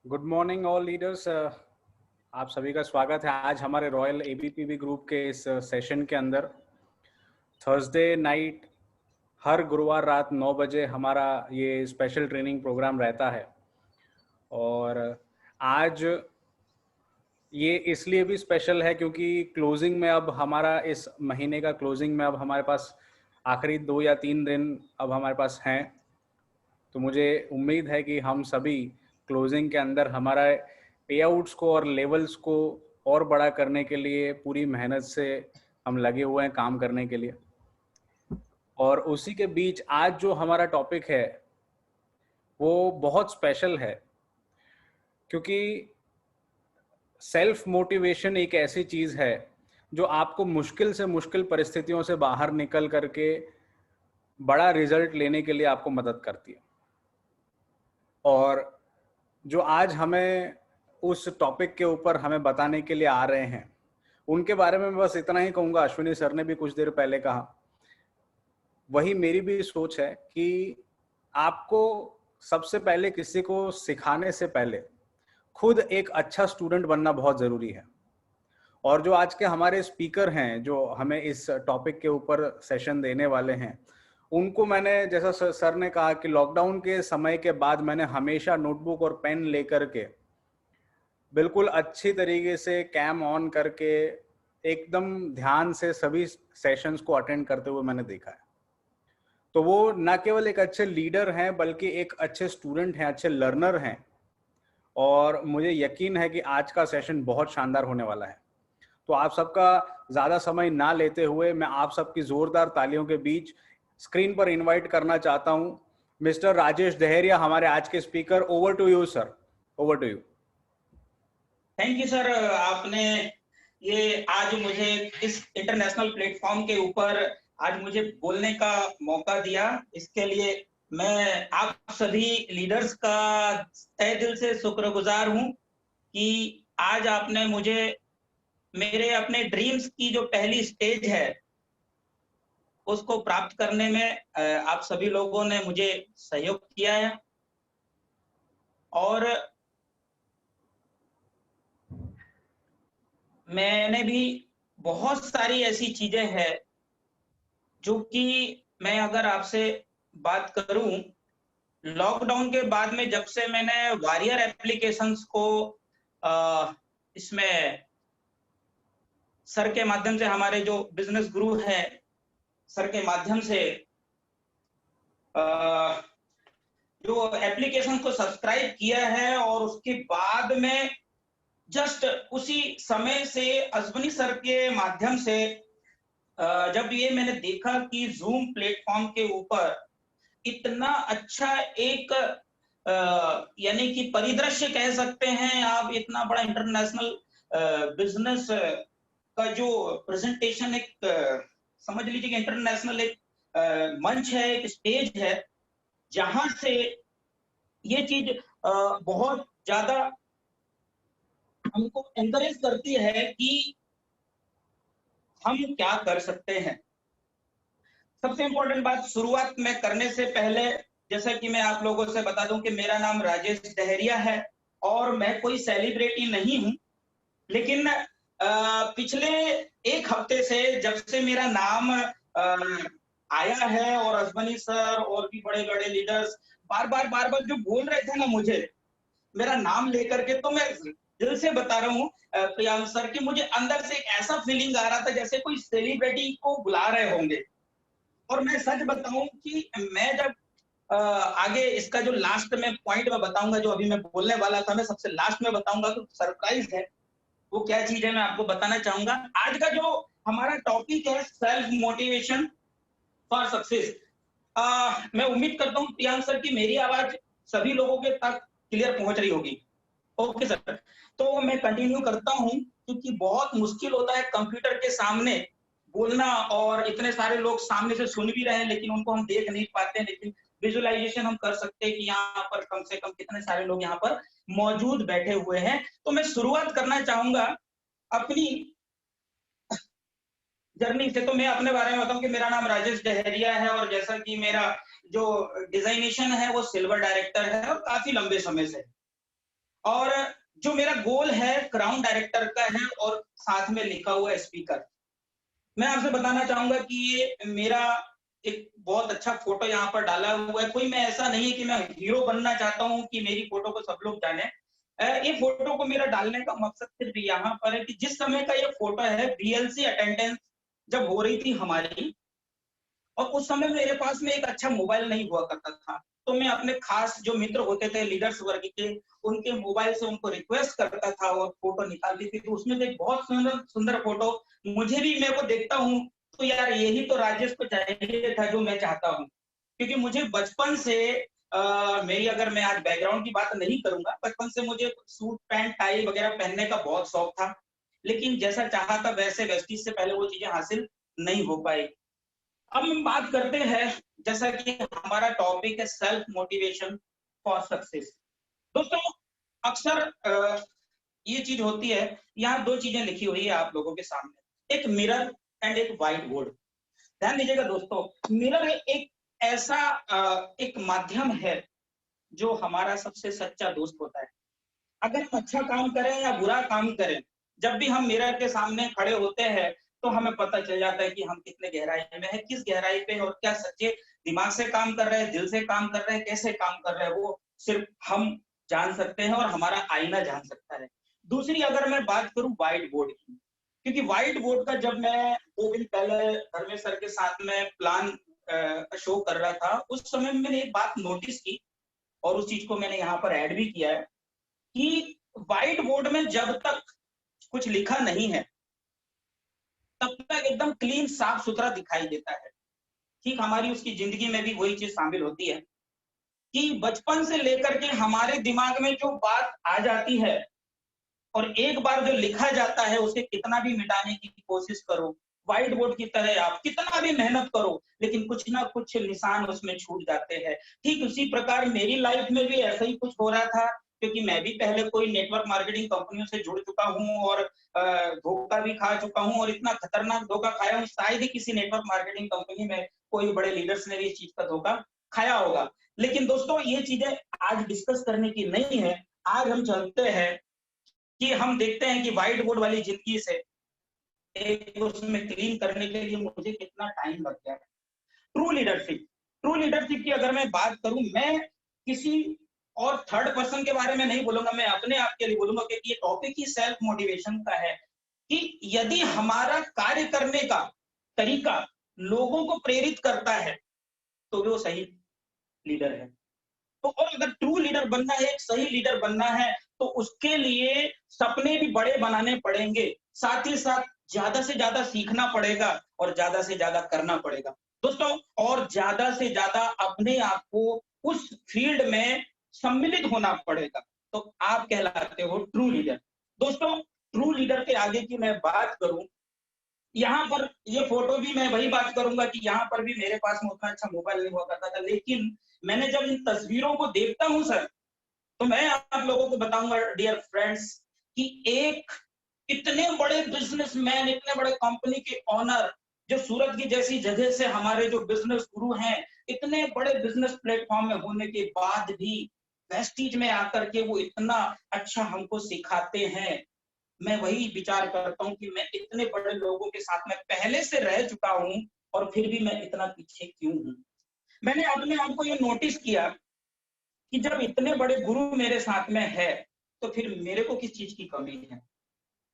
Good morning all leaders. आप सभी का स्वागत है आज हमारे रॉयल एबीपीबी ग्रुप के इस सेशन के अंदर। थर्सडे नाइट हर गुरुवार रात 9 बजे हमारा ये स्पेशल ट्रेनिंग प्रोग्राम रहता है। और आज ये इसलिए भी स्पेशल है क्योंकि क्लोजिंग में अब हमारा इस महीने का क्लोजिंग में अब हमारे पास आखिरी 2 या 3 दिन अब हमारे पास हैं। तो मुझे उम्मीद है कि हम सभी क्लोजिंग के अंदर हमारा पे आउट्स को और लेवल्स को और बड़ा करने के लिए पूरी मेहनत से हम लगे हुए हैं काम करने के लिए। और उसी के बीच आज जो हमारा टॉपिक है वो बहुत स्पेशल है क्योंकि सेल्फ मोटिवेशन एक ऐसी चीज़ है जो आपको मुश्किल से मुश्किल परिस्थितियों से बाहर निकल करके बड़ा रिजल्ट लेने के लिए आपको मदद करती है। और जो आज हमें उस टॉपिक के ऊपर हमें बताने के लिए आ रहे हैं उनके बारे में मैं बस इतना ही कहूँगा। अश्विनी सर ने भी कुछ देर पहले कहा, वही मेरी भी सोच है कि आपको सबसे पहले किसी को सिखाने से पहले खुद एक अच्छा स्टूडेंट बनना बहुत ज़रूरी है। और जो आज के हमारे स्पीकर हैं जो हमें इस टॉपिक के ऊपर सेशन देने वाले हैं, उनको मैंने जैसा सर ने कहा कि लॉकडाउन के समय के बाद मैंने हमेशा नोटबुक और पेन लेकर के बिल्कुल अच्छी तरीके से कैम ऑन करके एकदम ध्यान से सभी सेशंस को अटेंड करते हुए मैंने देखा है। तो वो न केवल एक अच्छे लीडर हैं बल्कि एक अच्छे स्टूडेंट हैं, अच्छे लर्नर हैं। और मुझे यकीन है कि आज का सेशन बहुत शानदार होने वाला है। तो आप सबका ज़्यादा समय ना लेते हुए मैं आप सबकी ज़ोरदार तालियों के बीच स्क्रीन पर इनवाइट करना चाहता हूं मिस्टर राजेश दहेरिया, हमारे आज के speaker. Over to you sir, over to you. Thank you sir. आपने ये आज मुझे इस इंटरनेशनल प्लेटफॉर्म के ऊपर आज मुझे बोलने का मौका दिया, इसके लिए मैं आप सभी लीडर्स का तहे दिल से शुक्रगुजार हूं कि आज आपने मुझे मेरे अपने ड्रीम्स की जो पहली स्टेज है उसको प्राप्त करने में आप सभी लोगों ने मुझे सहयोग किया है। और मैंने भी बहुत सारी ऐसी चीजें हैं जो कि मैं अगर आपसे बात करूं, लॉकडाउन के बाद में जब से मैंने वॉरियर एप्लीकेशंस को इसमें सर के माध्यम से, हमारे जो बिजनेस गुरु है सर के माध्यम से जो एप्लीकेशन को सब्सक्राइब किया है, और उसके बाद में जस्ट उसी समय से अश्विनी सर के माध्यम से जब ये मैंने देखा कि जूम प्लेटफॉर्म के ऊपर इतना अच्छा एक यानी कि परिदृश्य कह सकते हैं आप, इतना बड़ा इंटरनेशनल बिजनेस का जो प्रेजेंटेशन, एक समझ लीजिए कि इंटरनेशनल एक मंच है, एक स्टेज है, जहां से ये चीज बहुत ज्यादा हमको एनकरेज करती है कि हम क्या कर सकते हैं। सबसे इंपॉर्टेंट बात शुरुआत में करने से पहले, जैसा कि मैं आप लोगों से बता दूं कि मेरा नाम राजेश दहेरिया है और मैं कोई सेलिब्रिटी नहीं हूं, लेकिन पिछले एक हफ्ते से जब से मेरा नाम आया है और अश्विनी सर और भी बड़े बड़े लीडर्स बार बार जो बोल रहे थे ना मुझे मेरा नाम लेकर के, तो मैं दिल से बता रहा हूँ प्रियांश सर कि मुझे अंदर से एक ऐसा फीलिंग आ रहा था जैसे कोई सेलिब्रिटी को बुला रहे होंगे। और मैं सच बताऊं कि मैं जब आगे इसका जो लास्ट में पॉइंट में बताऊंगा, जो अभी मैं बोलने वाला था मैं सबसे लास्ट में बताऊंगा, तो सरप्राइज है वो क्या चीज है मैं आपको बताना चाहूंगा। आज का जो हमारा टॉपिक है सेल्फ मोटिवेशन फॉर सक्सेस। मैं उम्मीद करता हूँ प्रियांश सर की मेरी आवाज सभी लोगों के तक क्लियर पहुंच रही होगी। ओके सर, तो मैं कंटिन्यू करता हूं क्योंकि बहुत मुश्किल होता है कंप्यूटर के सामने बोलना, और इतने सारे लोग सामने से सुन भी रहे हैं लेकिन उनको हम देख नहीं पाते, लेकिन विजुअलाइजेशन हम कर सकते हैं कि यहाँ पर कम से कम कितने सारे लोग यहाँ पर मौजूद बैठे हुए हैं। तो मैं शुरुआत करना चाहूंगा अपनी जर्नी से। तो मैं अपने बारे में बताऊं कि मेरा नाम राजेश दहेरिया है और जैसा कि मेरा जो डिजाइनेशन है वो सिल्वर डायरेक्टर है और काफी लंबे समय से। और जो मेरा गोल है क्राउन डायरेक्टर का है और साथ में लिखा हुआ है स्पीकर। मैं आपसे बताना चाहूंगा कि ये मेरा एक बहुत अच्छा फोटो यहाँ पर डाला हुआ है। कोई मैं ऐसा नहीं है कि मैं हीरो बनना चाहता हूँ कि मेरी फोटो को सब लोग जाने। ये फोटो को मेरा डालने का मकसद सिर्फ यहाँ पर है कि जिस समय का ये फोटो है बीएलसी अटेंडेंस जब हो रही थी हमारी, और उस समय मेरे पास में एक अच्छा मोबाइल नहीं हुआ करता था, तो मैं अपने खास जो मित्र होते थे लीडर्स वर्ग के, उनके मोबाइल से उनको रिक्वेस्ट करता था और फोटो निकालती थी। तो उसमें एक बहुत सुंदर सुंदर फोटो मुझे भी, मैं को देखता हूँ तो यार यही तो राजेश को चाहिए था जो मैं चाहता हूँ। क्योंकि मुझे बचपन से मेरी, अगर मैं आज बैकग्राउंड की बात नहीं करूंगा, बचपन से मुझे सूट पैंट टाई वगैरह पहनने का बहुत शौक था, लेकिन जैसा चाहा था वैसे वेस्टीज से पहले वो चीजें हासिल नहीं हो पाई। अब हम बात करते हैं, जैसा कि हमारा टॉपिक है सेल्फ मोटिवेशन फॉर सक्सेस। दोस्तों अक्सर ये चीज होती है, यहाँ दो चीजें लिखी हुई है आप लोगों के सामने, एक मिरर एंड एक व्हाइट बोर्ड। ध्यान दीजिएगा दोस्तों, मिरर एक ऐसा एक माध्यम है जो हमारा सबसे सच्चा दोस्त होता है। अगर हम अच्छा काम करें या बुरा काम करें, जब भी हम मिरर के सामने खड़े होते हैं तो हमें पता चल जाता है कि हम कितने गहराई में हैं, किस गहराई पे, और क्या सच्चे दिमाग से काम कर रहे हैं, दिल से काम कर रहे हैं, कैसे काम कर रहे हैं, वो सिर्फ हम जान सकते हैं और हमारा आईना जान सकता है। दूसरी अगर मैं बात करूं व्हाइट बोर्ड की, क्योंकि व्हाइट बोर्ड का जब मैं 2 दिन पहले धर्मेश सर के साथ में प्लान शो कर रहा था, उस समय मैंने एक बात नोटिस की और उस चीज को मैंने यहाँ पर ऐड भी किया है कि व्हाइट बोर्ड में जब तक कुछ लिखा नहीं है तब तक एकदम क्लीन साफ सुथरा दिखाई देता है। ठीक हमारी उसकी जिंदगी में भी वही चीज शामिल होती है कि बचपन से लेकर के हमारे दिमाग में जो बात आ जाती है और एक बार जो लिखा जाता है उसे कितना भी मिटाने की कोशिश करो, व्हाइट बोर्ड की तरह आप कितना भी मेहनत करो, लेकिन कुछ ना कुछ निशान उसमें छूट जाते हैं। ठीक उसी प्रकार मेरी लाइफ में भी ऐसा ही कुछ हो रहा था, क्योंकि मैं भी पहले कोई नेटवर्क मार्केटिंग कंपनियों से जुड़ चुका हूं और धोखा भी खा चुका हूं, और इतना खतरनाक धोखा खाया हूं शायद ही किसी नेटवर्क मार्केटिंग कंपनी में कोई बड़े लीडर्स ने भी इस चीज का धोखा खाया होगा। लेकिन दोस्तों ये चीजें आज डिस्कस करने की नहीं है। आज हम चलते हैं कि हम देखते हैं कि व्हाइट बोर्ड वाली जिंदगी से एक उसमें क्लीन करने के लिए मुझे कितना टाइम लग गया है। ट्रू लीडरशिप, ट्रू लीडरशिप की अगर मैं बात करूं, मैं किसी और थर्ड पर्सन के बारे में नहीं बोलूंगा, मैं अपने आप के लिए बोलूंगा, क्योंकि ये टॉपिक ही सेल्फ मोटिवेशन का है कि यदि हमारा कार्य करने का तरीका लोगों को प्रेरित करता है तो वो सही लीडर है। तो और अगर ट्रू लीडर बनना है, एक सही लीडर बनना है, तो उसके लिए सपने भी बड़े बनाने पड़ेंगे, साथ ही साथ ज्यादा से ज्यादा सीखना पड़ेगा और ज्यादा से ज्यादा करना पड़ेगा दोस्तों, और ज्यादा से ज्यादा अपने आप को उस फील्ड में सम्मिलित होना पड़ेगा। तो आप कहलाते हो ट्रू लीडर। दोस्तों ट्रू लीडर के आगे की मैं बात करूं, यहाँ पर ये फोटो भी मैं वही बात करूंगा कि यहाँ पर भी मेरे पास में उतना अच्छा मोबाइल नहीं हुआ करता था, लेकिन मैंने जब इन तस्वीरों को देखता हूं सर, तो मैं आप लोगों को बताऊंगा डियर फ्रेंड्स कि एक इतने बड़े बिजनेसमैन, इतने बड़े कंपनी के ऑनर, जो सूरत की जैसी जगह से हमारे जो बिजनेस गुरु हैं, इतने बड़े बिजनेस प्लेटफॉर्म में होने के बाद भी वेस्टीज में आकर के वो इतना अच्छा हमको सिखाते हैं। मैं वही विचार करता हूँ कि मैं इतने बड़े लोगों के साथ में पहले से रह चुका हूँ और फिर भी मैं इतना पीछे क्यों हूँ। मैंने अपने आप को ये नोटिस किया कि जब इतने बड़े गुरु मेरे साथ में है तो फिर मेरे को किस चीज की कमी है।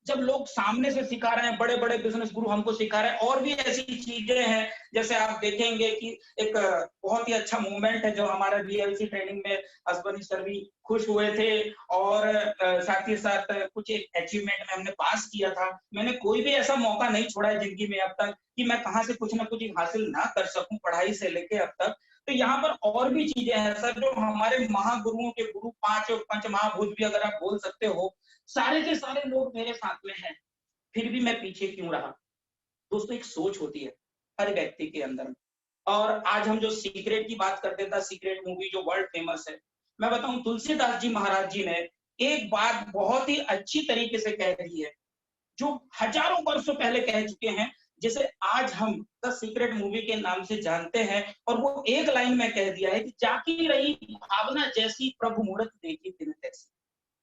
जब लोग सामने से सिखा रहे हैं, बड़े बड़े बिजनेस गुरु हमको सिखा रहे हैं, और भी ऐसी चीजें हैं, जैसे आप देखेंगे कि एक बहुत ही अच्छा मूवमेंट है जो हमारा बीएलसी ट्रेनिंग में असबनी सर भी खुश हुए थे, और साथ ही साथ कुछ एक अचीवमेंट में हमने पास किया था। मैंने कोई भी ऐसा मौका नहीं छोड़ा है जिंदगी में अब तक कि मैं कहाँ से कुछ ना कुछ हासिल ना कर सकूं, पढ़ाई से लेके अब तक। तो यहाँ पर और भी चीजें हैं सर, जो हमारे महागुरुओं के गुरु, 5 और पंच महाभूत भी अगर आप बोल सकते हो, सारे के सारे लोग मेरे साथ में हैं, फिर भी मैं पीछे क्यों रहा। दोस्तों एक सोच होती है हर व्यक्ति के अंदर में। और आज हम जो सीक्रेट की बात करते थे, सीक्रेट मूवी जो वर्ल्ड फेमस है, मैं बताऊं तुलसीदास जी महाराज जी ने एक बात बहुत ही अच्छी तरीके से कह दी है, जो हजारों वर्षों पहले कह चुके हैं, जिसे आज हम द सीक्रेट मूवी के नाम से जानते हैं। और वो एक लाइन में कह दिया है कि जाकी रही भावना जैसी प्रभु मूरत देखी दिन तैसी।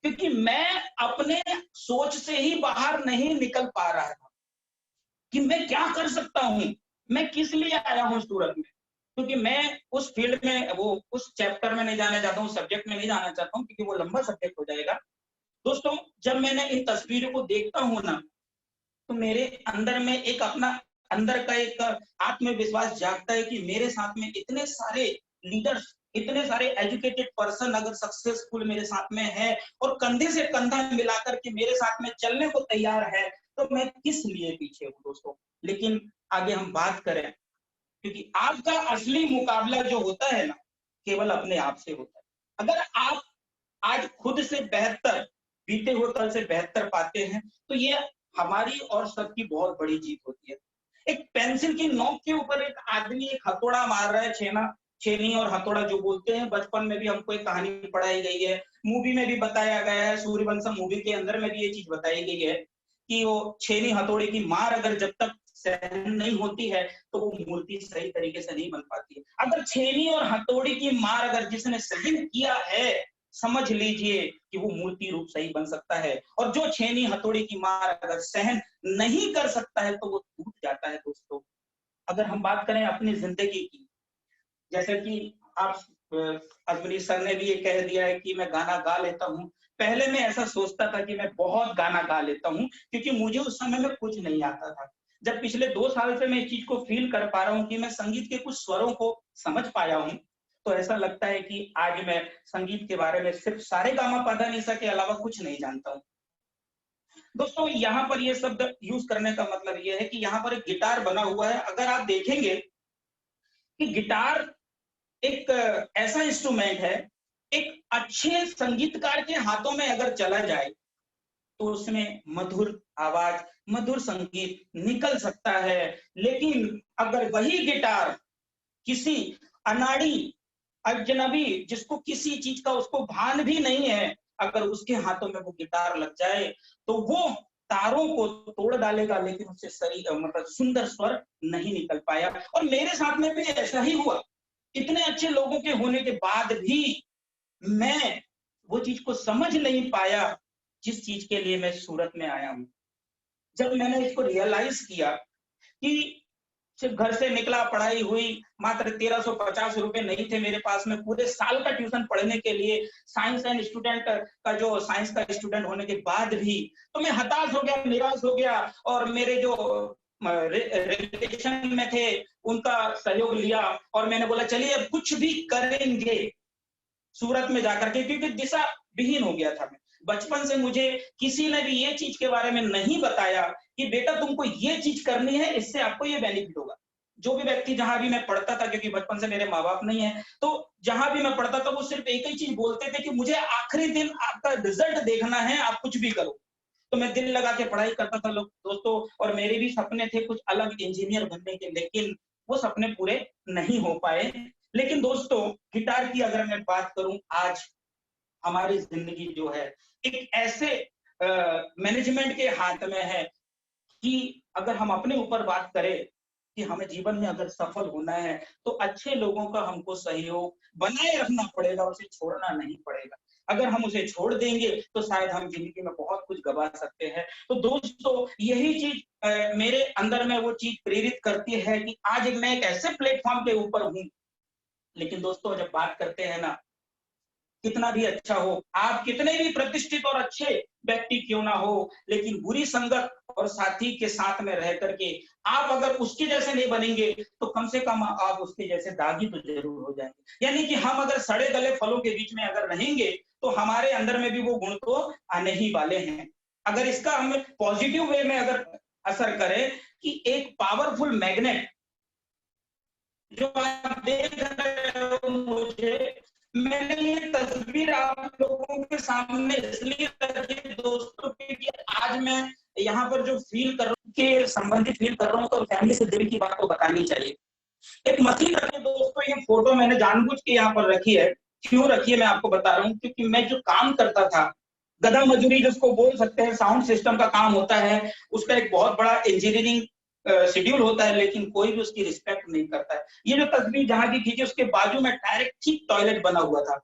क्योंकि मैं अपने सोच से ही बाहर नहीं निकल पा रहा था कि मैं क्या कर सकता हूं, मैं किस लिए आया हूं सूरत में। क्योंकि मैं उस फील्ड में, वो उस चैप्टर में नहीं जाना चाहता हूँ, सब्जेक्ट में नहीं जाना चाहता हूँ, क्योंकि वो लंबा सब्जेक्ट हो जाएगा। दोस्तों, जब मैंने इन तस्वीरों को देखता हूं ना, तो मेरे अंदर में एक अपना अंदर का एक आत्मविश्वास जागता है कि मेरे साथ में इतने सारे लीडर्स, इतने सारे एजुकेटेड पर्सन अगर सक्सेसफुल मेरे साथ में है और कंधे से कंधा मिलाकर के मेरे साथ में चलने को तैयार है, तो मैं किस लिए पीछे हूँ दोस्तों। लेकिन आगे हम बात करें, क्योंकि आपका असली मुकाबला जो होता है ना, केवल अपने आप से होता है। अगर आप आज खुद से बेहतर, बीते हुए कल से बेहतर पाते हैं, तो ये हमारी और सबकी बहुत बड़ी जीत होती है। एक पेंसिल की नोक के ऊपर एक आदमी एक हथौड़ा मार रहा है, छेनी और हथौड़ा जो बोलते हैं, बचपन में भी हमको एक कहानी पढ़ाई गई है, मूवी में भी बताया गया है, सूर्यवंशम मूवी के अंदर में भी ये चीज बताई गई है कि वो छेनी हथौड़े की मार अगर जब तक सहन नहीं होती है, तो वो मूर्ति सही तरीके से नहीं बन पाती है। अगर छेनी और हथौड़ी की मार अगर जिसने सहन किया है, समझ लीजिए कि वो मूर्ति रूप सही बन सकता है। और जो छेनी हथौड़ी की मार अगर सहन नहीं कर सकता है, तो वो टूट जाता है दोस्तों। अगर हम बात करें अपनी जिंदगी की, जैसे कि आप अजमनी सर ने भी ये कह दिया है कि मैं गाना गा लेता हूँ। पहले मैं ऐसा सोचता था कि मैं बहुत गाना गा लेता हूँ, क्योंकि मुझे उस समय में कुछ नहीं आता था। जब पिछले 2 साल से मैं इस चीज को फील कर पा रहा हूँ कि मैं संगीत के कुछ स्वरों को समझ पाया हूँ, तो ऐसा लगता है कि आज मैं संगीत के बारे में सिर्फ सारेगामापाधानिसा के अलावा कुछ नहीं जानता हूँ। दोस्तों, यहाँ पर ये शब्द यूज करने का मतलब ये है कि यहाँ पर एक गिटार बना हुआ है। अगर आप देखेंगे कि गिटार एक ऐसा इंस्ट्रूमेंट है, एक अच्छे संगीतकार के हाथों में अगर चला जाए, तो उसमें मधुर आवाज, मधुर संगीत निकल सकता है। लेकिन अगर वही गिटार किसी अनाड़ी, अजनबी, जिसको किसी चीज का उसको भान भी नहीं है, अगर उसके हाथों में वो गिटार लग जाए, तो वो तारों को तोड़ डालेगा, लेकिन उससे सही मतलब सुंदर स्वर नहीं निकल पाया। और मेरे साथ में भी ऐसा ही हुआ। इतने अच्छे लोगों के होने के बाद भी मैं वो चीज को समझ नहीं पाया जिस चीज के लिए मैं सूरत में आया हूँ। जब मैंने इसको रियलाइज किया कि सिर्फ घर से निकला, पढ़ाई हुई, मात्र 1350 रुपए नहीं थे मेरे पास में पूरे साल का ट्यूशन पढ़ने के लिए, साइंस एंड स्टूडेंट का, जो साइंस का स्टूडेंट होने के बाद भी, तो मैं हताश हो गया, निराश हो गया। और मेरे जो रिलेशन में थे, उनका सहयोग लिया और मैंने बोला चलिए अब कुछ भी करेंगे सूरत में जाकर के, क्योंकि दिशा विहीन हो गया था मैं। बचपन से मुझे किसी ने भी ये चीज के बारे में नहीं बताया कि बेटा तुमको ये चीज करनी है, इससे आपको ये बेनिफिट होगा। जो भी व्यक्ति जहां भी मैं पढ़ता था, क्योंकि बचपन से मेरे माँ बाप नहीं है, तो जहां भी मैं पढ़ता था वो सिर्फ एक ही चीज बोलते थे कि मुझे आखिरी दिन आपका रिजल्ट देखना है, आप कुछ भी करो। तो मैं दिल लगा के पढ़ाई करता था लोग दोस्तों, और मेरे भी सपने थे कुछ अलग इंजीनियर बनने के, लेकिन वो सपने पूरे नहीं हो पाए। लेकिन दोस्तों, गिटार की अगर मैं बात करूं, आज हमारी जिंदगी जो है एक ऐसे मैनेजमेंट के हाथ में है कि अगर हम अपने ऊपर बात करें कि हमें जीवन में अगर सफल होना है, तो अच्छे लोगों का हमको सहयोग बनाए रखना पड़ेगा, उसे छोड़ना नहीं पड़ेगा। अगर हम उसे छोड़ देंगे तो शायद हम जिंदगी में बहुत कुछ गवा सकते हैं। तो दोस्तों, यही चीज मेरे अंदर में वो चीज प्रेरित करती है कि आज मैं एक ऐसे प्लेटफॉर्म के ऊपर हूं। लेकिन दोस्तों, जब बात करते हैं ना, कितना भी अच्छा हो, आप कितने भी प्रतिष्ठित और अच्छे व्यक्ति क्यों ना हो, लेकिन बुरी संगत और साथी के साथ में रह करके आप अगर उसके जैसे नहीं बनेंगे, तो कम से कम आप उसके जैसे दागी तो जरूर हो जाएंगे। यानी कि हम अगर सड़े गले फलों के बीच में अगर रहेंगे, तो हमारे अंदर में भी वो गुण तो आने ही वाले हैं। अगर इसका हम पॉजिटिव वे में अगर असर करें कि एक पावरफुल मैग्नेट जो आप देख रहे हो, मुझे मैंने ये तस्वीर आप लोगों के सामने इसलिए रखी दोस्तों, क्योंकि आज मैं यहाँ पर जो फील कर रहा हूँ के संबंधित फील कर रहा हूँ, तो फैमिली से दिल की बात तो बतानी चाहिए। एक मछली रखी है दोस्तों, ये फोटो मैंने जानबूझ के यहाँ पर रखी है। क्यों रखी है मैं आपको बता रहा हूँ, क्योंकि मैं जो काम करता था, गधा मजदूरी जिसको बोल सकते हैं, साउंड सिस्टम का काम होता है, उसका एक बहुत बड़ा इंजीनियरिंग शेड्यूल होता है, लेकिन कोई भी उसकी रिस्पेक्ट नहीं करता है। ये जो तस्वीर जहां की खींची, उसके बाजू में डायरेक्ट ठीक टॉयलेट बना हुआ था।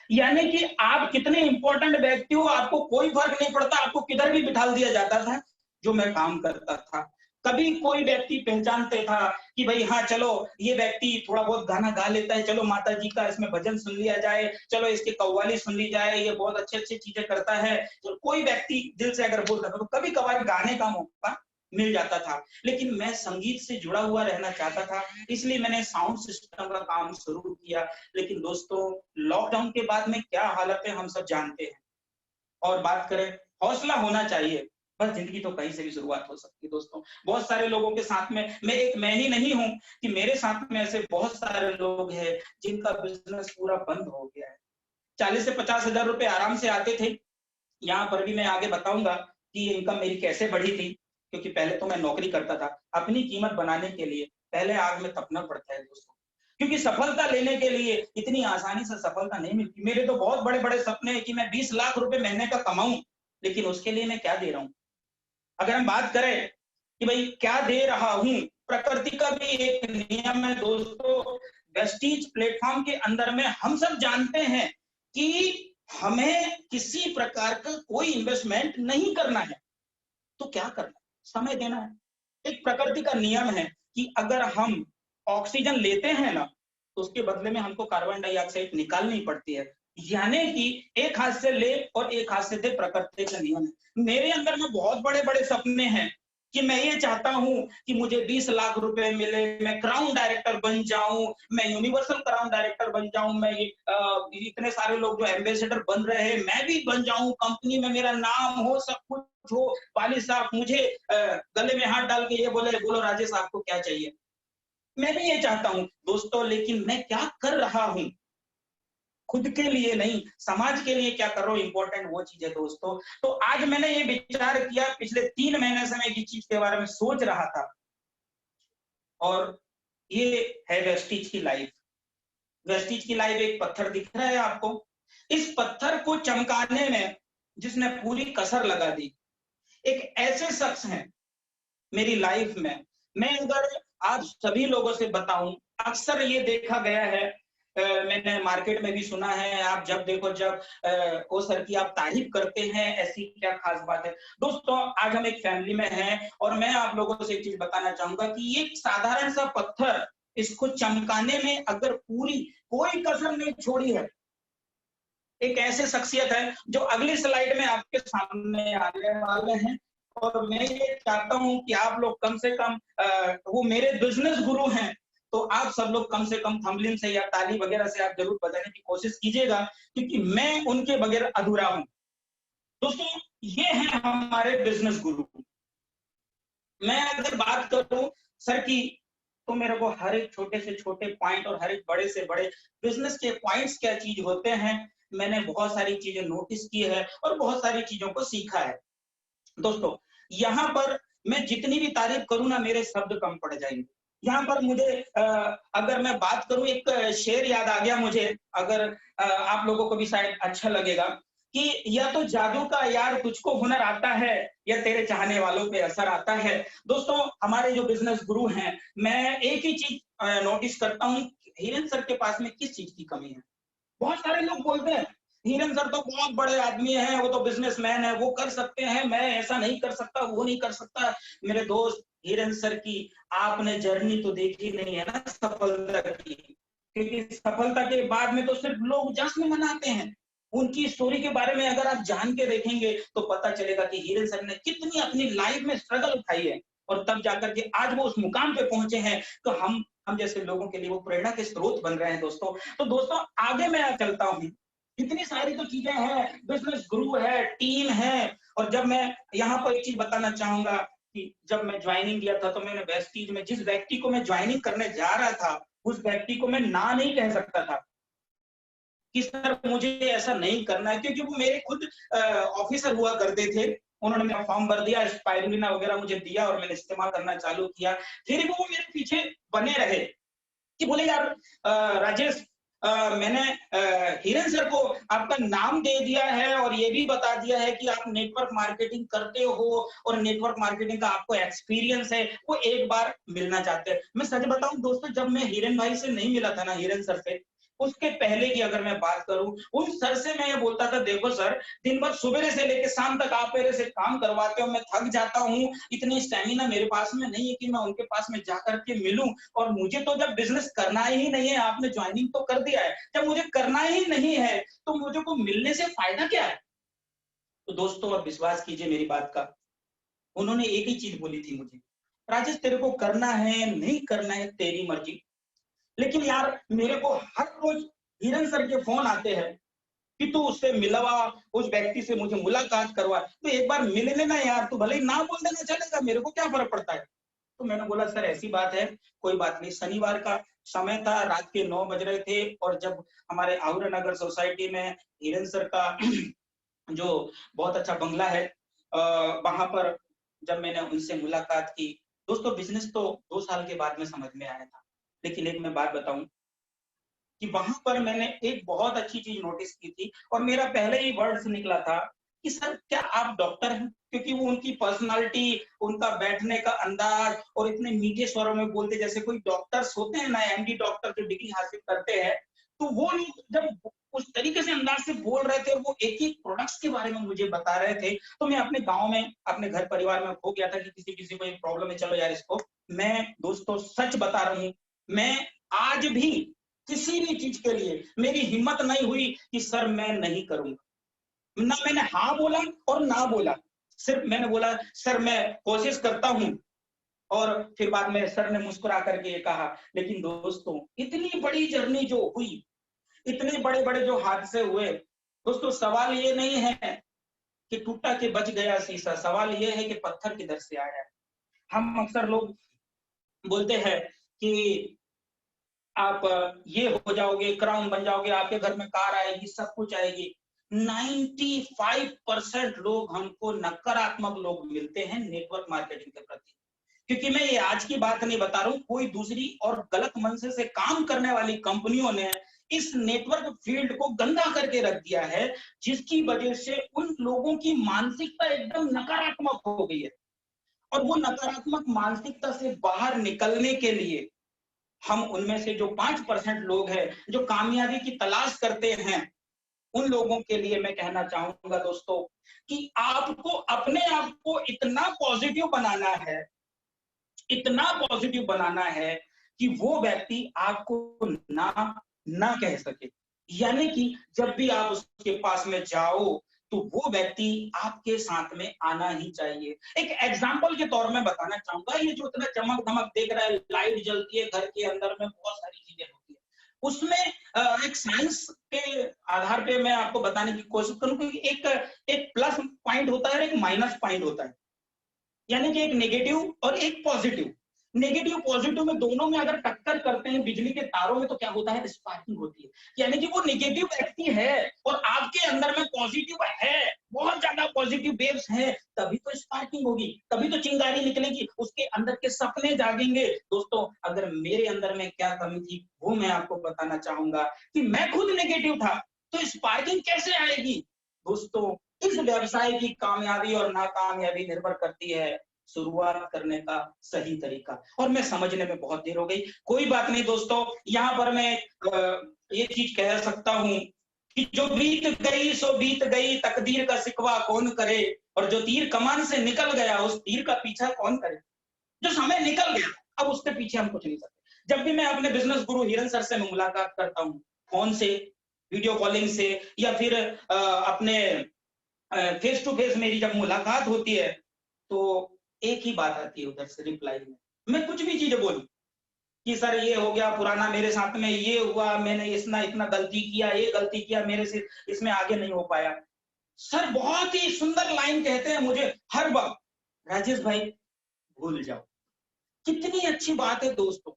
यानी कि आप कितने इंपॉर्टेंट व्यक्ति हो, आपको कोई फर्क नहीं पड़ता, आपको किधर भी बिठा दिया जाता था। जो मैं काम करता था, कभी कोई व्यक्ति पहचानते था कि भाई हाँ चलो ये व्यक्ति थोड़ा बहुत गाना गा लेता है, चलो माता जी का इसमें भजन सुन लिया जाए, चलो इसकी कव्वाली सुन ली जाए, ये बहुत अच्छी अच्छी चीजें करता है। तो कोई व्यक्ति दिल से अगर बोलता था तो कभी कभार गाने का मौका मिल जाता था। लेकिन मैं संगीत से जुड़ा हुआ रहना चाहता था, इसलिए मैंने साउंड सिस्टम का काम शुरू किया। लेकिन दोस्तों, लॉकडाउन के बाद में क्या हालत है हम सब जानते हैं। और बात करें, हौसला होना चाहिए, बस जिंदगी तो कहीं से भी शुरुआत हो सकती है दोस्तों। बहुत सारे लोगों के साथ में मैं ही नहीं हूं कि मेरे साथ में ऐसे बहुत सारे लोग हैं जिनका बिजनेस पूरा बंद हो गया है। 40 से 50 हजार रुपए आराम से आते थे। यहाँ पर भी मैं आगे बताऊंगा कि इनकम मेरी कैसे बढ़ी थी, क्योंकि पहले तो मैं नौकरी करता था। अपनी कीमत बनाने के लिए पहले आग में तपना पड़ता है दोस्तों, क्योंकि सफलता लेने के लिए इतनी आसानी से सफलता नहीं मिलती। मेरे तो बहुत बड़े बड़े सपने हैं कि मैं 20 लाख रुपए महीने का कमाऊं, लेकिन उसके लिए मैं क्या दे रहा हूं। अगर हम बात करें कि भाई क्या दे रहा हूं, प्रकृति का भी एक नियम है दोस्तों। वेस्टीज प्लेटफॉर्म के अंदर में हम सब जानते हैं कि हमें किसी प्रकार का कोई इन्वेस्टमेंट नहीं करना है। तो क्या करना है, समय देना है। एक प्रकृति का नियम है कि अगर हम ऑक्सीजन लेते हैं ना, तो उसके बदले में हमको कार्बन डाइऑक्साइड निकालनी पड़ती है। यानी कि एक हाथ से ले और एक हाथ से दे, प्रकृति का नियम है। मेरे अंदर में बहुत बड़े बड़े सपने हैं कि मैं ये चाहता हूं कि मुझे 20 लाख रुपए मिले, मैं क्राउन डायरेक्टर बन जाऊं, मैं यूनिवर्सल क्राउन डायरेक्टर बन जाऊं, मैं इतने सारे लोग जो एम्बेसडर बन रहे हैं मैं भी बन जाऊं, कंपनी में मेरा नाम हो, सब कुछ हो। वाली साहब मुझे गले में हाथ डाल के ये बोले, बोलो राजेश आपको क्या चाहिए। मैं भी ये चाहता हूं दोस्तों, लेकिन मैं क्या कर रहा हूं, खुद के लिए नहीं, समाज के लिए क्या कर रहा हूं, इंपॉर्टेंट वो चीज है दोस्तों। तो आज मैंने ये विचार किया, पिछले 3 महीने से मैं इस चीज के बारे में सोच रहा था, और ये है वेस्टीज की लाइफ। वेस्टीज की लाइफ एक पत्थर दिख रहा है आपको, इस पत्थर को चमकाने में जिसने पूरी कसर लगा दी, एक ऐसे शख्स हैं मेरी लाइफ में। मैं अगर आप सभी लोगों से बताऊं, अक्सर ये देखा गया है, मैंने मार्केट में भी सुना है, आप जब देखो जब ओ सर की आप तारीफ करते हैं, ऐसी क्या खास बात है। दोस्तों, आज हम एक फैमिली में हैं और मैं आप लोगों से एक चीज बताना चाहूंगा कि ये साधारण सा पत्थर, इसको चमकाने में अगर पूरी कोई कसर नहीं छोड़ी है। एक ऐसे शख्सियत है जो अगली स्लाइड में आपके सामने आने वाले हैं, और मैं ये चाहता हूं कि आप लोग कम से कम वो मेरे बिजनेस गुरु हैं, तो आप सब लोग कम से कम थंबनेल से या ताली वगैरह से आप जरूर बजाने की कोशिश कीजिएगा, क्योंकि मैं उनके बगैर अधूरा हूं। दोस्तों, ये है हमारे बिजनेस गुरु। मैं अगर बात करूं सर की, तो मेरे को हर एक छोटे से छोटे पॉइंट और हर एक बड़े से बड़े बिजनेस के पॉइंट्स क्या चीज होते हैं, मैंने बहुत सारी चीजें नोटिस की है और बहुत सारी चीजों को सीखा है। दोस्तों, यहाँ पर मैं जितनी भी तारीफ करूँ ना, मेरे शब्द कम पड़ जाएंगे। यहाँ पर मुझे अगर मैं बात करूं, एक शेर याद आ गया मुझे, अगर आप लोगों को भी शायद अच्छा लगेगा कि या तो जादू का यार तुझको हुनर आता है, या तेरे चाहने वालों पे असर आता है। दोस्तों, हमारे जो बिजनेस गुरु हैं, मैं एक ही चीज नोटिस करता हूँ, हिरेन सर के पास में किस चीज की कमी है। बहुत सारे लोग बोलते हैं हिरेन सर तो बहुत बड़े आदमी हैं, वो तो बिजनेसमैन है, वो कर सकते हैं, मैं ऐसा नहीं कर सकता, वो नहीं कर सकता। मेरे दोस्त, हिरेन सर की आपने जर्नी तो देखी नहीं है ना सफलता की, क्योंकि सफलता के बाद में तो सिर्फ लोग जश्न मनाते हैं। उनकी स्टोरी के बारे में अगर आप जान के देखेंगे तो पता चलेगा कि हिरेन सर ने कितनी अपनी लाइफ में स्ट्रगल उठाई है, और तब जाकर के आज वो उस मुकाम पे पहुंचे हैं। तो हम जैसे लोगों के लिए वो प्रेरणा के स्रोत बन रहे हैं दोस्तों। तो दोस्तों, आगे मैं चलता हूँ, इतनी सारी तो चीजें हैं, बिजनेस गुरु है, टीम है। और जब मैं यहाँ पर एक चीज बताना चाहूंगा कि जब मैं ज्वाइनिंग किया था, तो मैंने वेस्टीज में जिस व्यक्ति को मैं ज्वाइनिंग करने जा रहा था, उस व्यक्ति को मैं ना नहीं कह सकता था कि सर मुझे ऐसा नहीं करना है, क्योंकि वो मेरे खुद ऑफिसर हुआ करते थे। उन्होंने मेरा फॉर्म भर दिया, स्पाइरुलिना वगैरह मुझे दिया और मैंने इस्तेमाल करना चालू किया। फिर भी वो मेरे पीछे बने रहे कि बोले यार राजेश, मैंने हिरेन सर को आपका नाम दे दिया है और ये भी बता दिया है कि आप नेटवर्क मार्केटिंग करते हो और नेटवर्क मार्केटिंग का आपको एक्सपीरियंस है, वो एक बार मिलना चाहते हैं। मैं सच बताऊं दोस्तों, जब मैं हिरेन भाई से नहीं मिला था ना, हिरेन सर से, उसके पहले की अगर मैं बात करूं, उन सर से मैं ये बोलता था, देखो सर, दिन भर सुबह से लेकर शाम तक आप मेरे से काम करवाते हो, मैं थक जाता हूं, इतनी स्टेमिना मेरे पास में नहीं है कि मैं उनके पास में जाकर के मिलूं, और मुझे तो जब बिजनेस करना ही नहीं है, आपने ज्वाइनिंग तो कर दिया है, जब मुझे करना ही नहीं है तो मुझे को मिलने से फायदा क्या है। तो दोस्तों अब विश्वास कीजिए मेरी बात का, उन्होंने एक ही चीज बोली थी मुझे, राजेश तेरे को करना है नहीं करना है तेरी मर्जी, लेकिन यार मेरे को हर रोज हिरन सर के फोन आते हैं कि तू उससे मिलवा, उस व्यक्ति से मुझे मुलाकात करवा, तो एक बार मिल लेना यार, तू भले ही ना बोल देना चलेगा, मेरे को क्या फर्क पड़ता है। तो मैंने बोला सर ऐसी बात है, कोई बात नहीं। शनिवार का समय था, रात के 9 बज रहे थे, और जब हमारे आउरा नगर सोसाइटी में हिरन सर का जो बहुत अच्छा बंगला है, वहां पर जब मैंने उनसे मुलाकात की, दोस्तों बिजनेस तो 2 साल के बाद में समझ में आया था, लेकिन एक मैं बात बताऊं कि वहां पर मैंने एक बहुत अच्छी चीज नोटिस की थी, और मेरा पहले ही वर्ड्स निकला था कि सर क्या आप डॉक्टर हैं, क्योंकि वो उनकी पर्सनालिटी, उनका बैठने का अंदाज, और इतने मीठे स्वरों में बोलते जैसे कोई डॉक्टर्स होते हैं ना, एमडी डॉक्टर जो डिग्री हासिल करते हैं, तो वो लोग जब उस तरीके से अंदाज से बोल रहे थे, वो एक एक प्रोडक्ट्स के बारे में मुझे बता रहे थे, तो मैं अपने गांव में अपने घर परिवार में खो गया था कि किसी किसी को एक प्रॉब्लम है, चलो यार इसको। मैं दोस्तों सच बता रहा हूं, मैं आज भी किसी भी चीज के लिए मेरी हिम्मत नहीं हुई कि सर मैं नहीं करूंगा, ना मैंने हाँ बोला और ना बोला, सिर्फ मैंने बोला सर मैं कोशिश करता हूं, और फिर बाद में सर ने मुस्कुरा करके ये कहा। लेकिन दोस्तों इतनी बड़ी जर्नी जो हुई, इतने बड़े बड़े जो हादसे हुए, दोस्तों सवाल ये नहीं है कि टूटा के बच गया शीशा, सवाल ये है कि पत्थर किधर से आया। हम अक्सर लोग बोलते हैं कि आप ये हो जाओगे, क्राउन बन जाओगे, आपके घर में कार आएगी, सब कुछ आएगी। 95% लोग हमको नकारात्मक लोग मिलते हैं नेटवर्क मार्केटिंग के प्रति, क्योंकि मैं ये आज की बात नहीं बता रहा हूं, कोई दूसरी और गलत मंशे से काम करने वाली कंपनियों ने इस नेटवर्क फील्ड को गंदा करके रख दिया है, जिसकी वजह से उन लोगों की मानसिकता एकदम नकारात्मक हो गई है। और वो नकारात्मक मानसिकता से बाहर निकलने के लिए हम उनमें से जो 5% लोग हैं जो कामयाबी की तलाश करते हैं, उन लोगों के लिए मैं कहना चाहूंगा दोस्तों कि आपको अपने आप को इतना पॉजिटिव बनाना है, इतना पॉजिटिव बनाना है कि वो व्यक्ति आपको ना ना कह सके। यानी कि जब भी आप उसके पास में जाओ तो वो व्यक्ति आपके साथ में आना ही चाहिए। एक एग्जाम्पल के तौर में बताना चाहूंगा, ये जो इतना चमक धमक देख रहा है, लाइट जलती है घर के अंदर में, बहुत सारी चीजें होती है, उसमें एक साइंस के आधार पे मैं आपको बताने की कोशिश करूं कि एक प्लस पॉइंट होता है और एक माइनस पॉइंट होता है, यानी कि एक नेगेटिव और एक पॉजिटिव। नेगेटिव पॉजिटिव में दोनों में अगर टक्कर करते हैं बिजली के तारों में, तो क्या होता है, स्पार्किंग होती है। यानी कि वो नेगेटिव व्यक्ति है और आपके अंदर में पॉजिटिव है, बहुत ज्यादा पॉजिटिव वेव्स हैं, तभी तो स्पार्किंग होगी, तभी तो चिंगारी निकलेगी, उसके अंदर के सपने जागेंगे। दोस्तों अगर मेरे अंदर में क्या कमी थी वो मैं आपको बताना चाहूंगा कि मैं खुद नेगेटिव था, तो स्पार्किंग कैसे आएगी। दोस्तों इस व्यवसाय की कामयाबी और नाकामयाबी निर्भर करती है शुरुआत करने का सही तरीका, और मैं समझने में बहुत देर हो गई, कोई बात नहीं दोस्तों। यहाँ पर मैं ये चीज कह सकता हूँ कि जो बीत गई सो बीत गई, तकदीर का शिकवा कौन करे, और जो तीर कमान से निकल गया उस तीर का पीछा कौन करे। जो समय निकल गया अब उसके पीछे हम कुछ नहीं सकते। जब भी मैं अपने बिजनेस गुरु हिरन सर से मुलाकात करता हूँ, फोन से, वीडियो कॉलिंग से, या फिर अपने फेस टू फेस मेरी जब मुलाकात होती है, तो एक ही बात आती है उधर से रिप्लाई में, मैं कुछ भी चीजें बोलूं कि सर ये हो गया पुराना, मेरे साथ में ये हुआ, मैंने इतना इतना गलती किया, ये गलती किया, मेरे से इसमें आगे नहीं हो पाया। सर बहुत ही सुंदर लाइन कहते हैं मुझे हर वक्त, राजेश भाई भूल जाओ। कितनी अच्छी बात है दोस्तों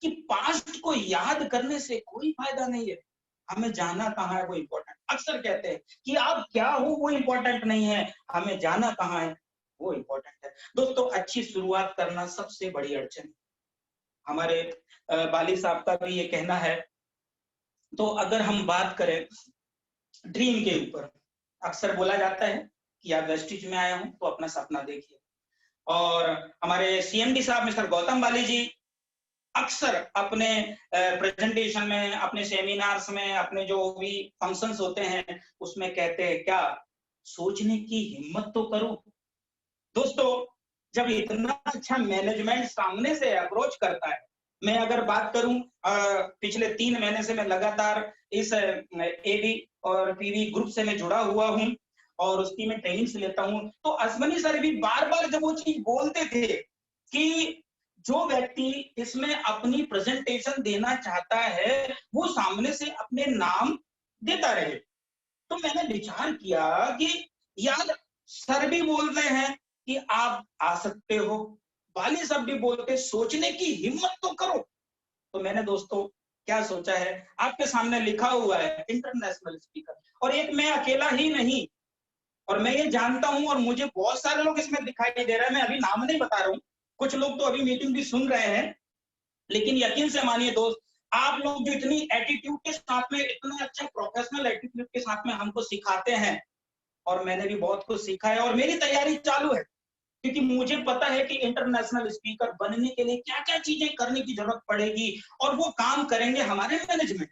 कि पास्ट को याद करने से कोई फायदा नहीं है, हमें जाना कहाँ है वो इंपॉर्टेंट। अक्सर कहते हैं कि आप क्या हो वो इंपॉर्टेंट नहीं है, हमें जाना कहाँ है वो इंपॉर्टेंट है। दोस्तों अच्छी शुरुआत करना सबसे बड़ी अड़चन है, हमारे बाली साहब का भी ये कहना है। तो अगर हम बात करें ड्रीम के ऊपर, अक्सर बोला जाता है कि आप वेस्टिज में आए हो तो अपना सपना देखिए, और हमारे सीएमडी साहब मिस्टर गौतम बाली जी अक्सर अपने प्रेजेंटेशन में, अपने सेमिनार्स में, अपने जो भी फंक्शंस होते हैं उसमें कहते हैं क्या, सोचने की हिम्मत तो करो। दोस्तों, जब इतना अच्छा मैनेजमेंट सामने से अप्रोच करता है, मैं अगर बात करूं पिछले 3 महीने से मैं लगातार इस एबी और पीवी ग्रुप से मैं जुड़ा हुआ हूं और उसकी मैं ट्रेनिंग्स लेता हूं, तो अश्वनी सर भी बार-बार जब वो चीज बोलते थे कि जो व्यक्ति इसमें अपनी प्रेजेंटेशन देना चाहता है, वो सामने से अपने नाम देता रहे। तो मैंने विचार किया कि यार, सर भी बोल रहे हैं कि आप आ सकते हो, वाली साहब भी बोलते सोचने की हिम्मत तो करो। तो मैंने दोस्तों क्या सोचा है, आपके सामने लिखा हुआ है इंटरनेशनल स्पीकर, और एक मैं अकेला ही नहीं, और मैं ये जानता हूं और मुझे बहुत सारे लोग इसमें दिखाई दे रहे हैं। मैं अभी नाम नहीं बता रहा हूं, कुछ लोग तो अभी मीटिंग भी सुन रहे हैं, लेकिन यकीन से मानिए दोस्त, आप लोग जो इतनी एटीट्यूड के साथ में, इतना अच्छा प्रोफेशनल एटीट्यूड के साथ में हमको सिखाते हैं, और मैंने भी बहुत कुछ सीखा है और मेरी तैयारी चालू है, क्योंकि मुझे पता है कि इंटरनेशनल स्पीकर बनने के लिए क्या क्या चीजें करने की जरूरत पड़ेगी, और वो काम करेंगे हमारे मैनेजमेंट।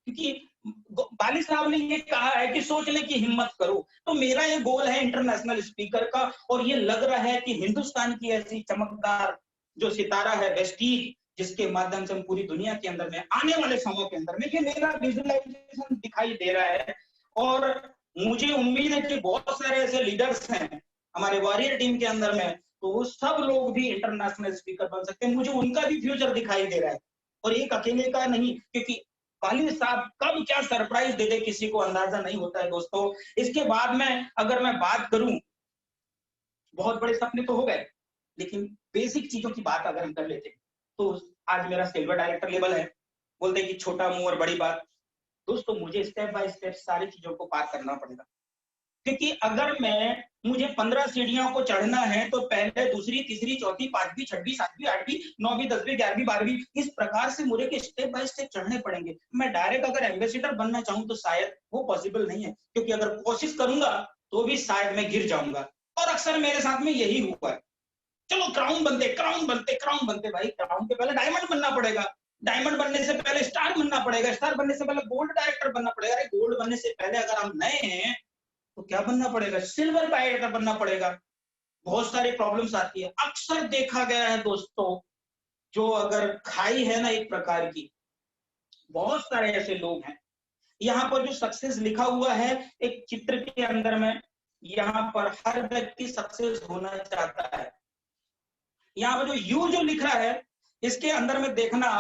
क्योंकि बाली साहब ने ये कहा है कि सोचने की हिम्मत करो, तो मेरा ये गोल है इंटरनेशनल स्पीकर का, और ये लग रहा है कि हिंदुस्तान की ऐसी चमकदार जो सितारा है वेस्टीज, जिसके माध्यम से हम पूरी दुनिया के अंदर में आने वाले समय के अंदर में, ये मेरा विजुअलाइजेशन दिखाई दे रहा है। और मुझे उम्मीद है कि बहुत सारे ऐसे लीडर्स हैं हमारे वॉरियर टीम के अंदर में, तो वो सब लोग भी इंटरनेशनल स्पीकर बन सकते हैं, मुझे उनका भी फ्यूचर दिखाई दे रहा है, और एक अकेले का नहीं, क्योंकि वाली साहब कब क्या सरप्राइज दे दे किसी को अंदाजा नहीं होता है दोस्तों। इसके बाद में अगर मैं बात करूं, बहुत बड़े सपने तो हो गए, लेकिन बेसिक चीजों की बात अगर हम कर लेते तो आज मेरा सिल्वर डायरेक्टर लेवल है। बोलते हैं कि छोटा मुंह और बड़ी बात, दोस्तों मुझे स्टेप बाय स्टेप सारी चीजों को पार करना पड़ेगा, क्योंकि अगर मुझे 15 सीढ़ियों को चढ़ना है तो पहले दूसरी तीसरी चौथी पांचवी छठवीं सातवीं आठवीं नौवीं 10वीं 11वीं 12वीं इस प्रकार से मुझे के स्टेप बाय स्टेप चढ़ने पड़ेंगे। मैं डायरेक्ट अगर एम्बेसडर बनना चाहूं तो शायद वो पॉसिबल नहीं है, क्योंकि अगर कोशिश करूंगा तो भी शायद मैं गिर जाऊंगा, और अक्सर मेरे साथ में यही हुआ है। चलो क्राउन बनते क्राउन बनते क्राउन बनते, भाई क्राउन के पहले डायमंड बनना पड़ेगा, डायमंड बनने से पहले स्टार बनना पड़ेगा, स्टार बनने से पहले गोल्ड डायरेक्टर बनना पड़ेगा, अरे गोल्ड बनने से पहले अगर हम नए हैं तो क्या बनना पड़ेगा, सिल्वर डायरेक्टर बनना पड़ेगा। बहुत सारी प्रॉब्लम्स आती है, अक्सर देखा गया है दोस्तों, जो अगर खाई है ना एक प्रकार की, बहुत सारे ऐसे लोग हैं। यहाँ पर जो सक्सेस लिखा हुआ है एक चित्र के अंदर में, यहाँ पर हर व्यक्ति सक्सेस होना चाहता है। यहाँ पर जो यू जो लिख रहा है इसके अंदर में देखना,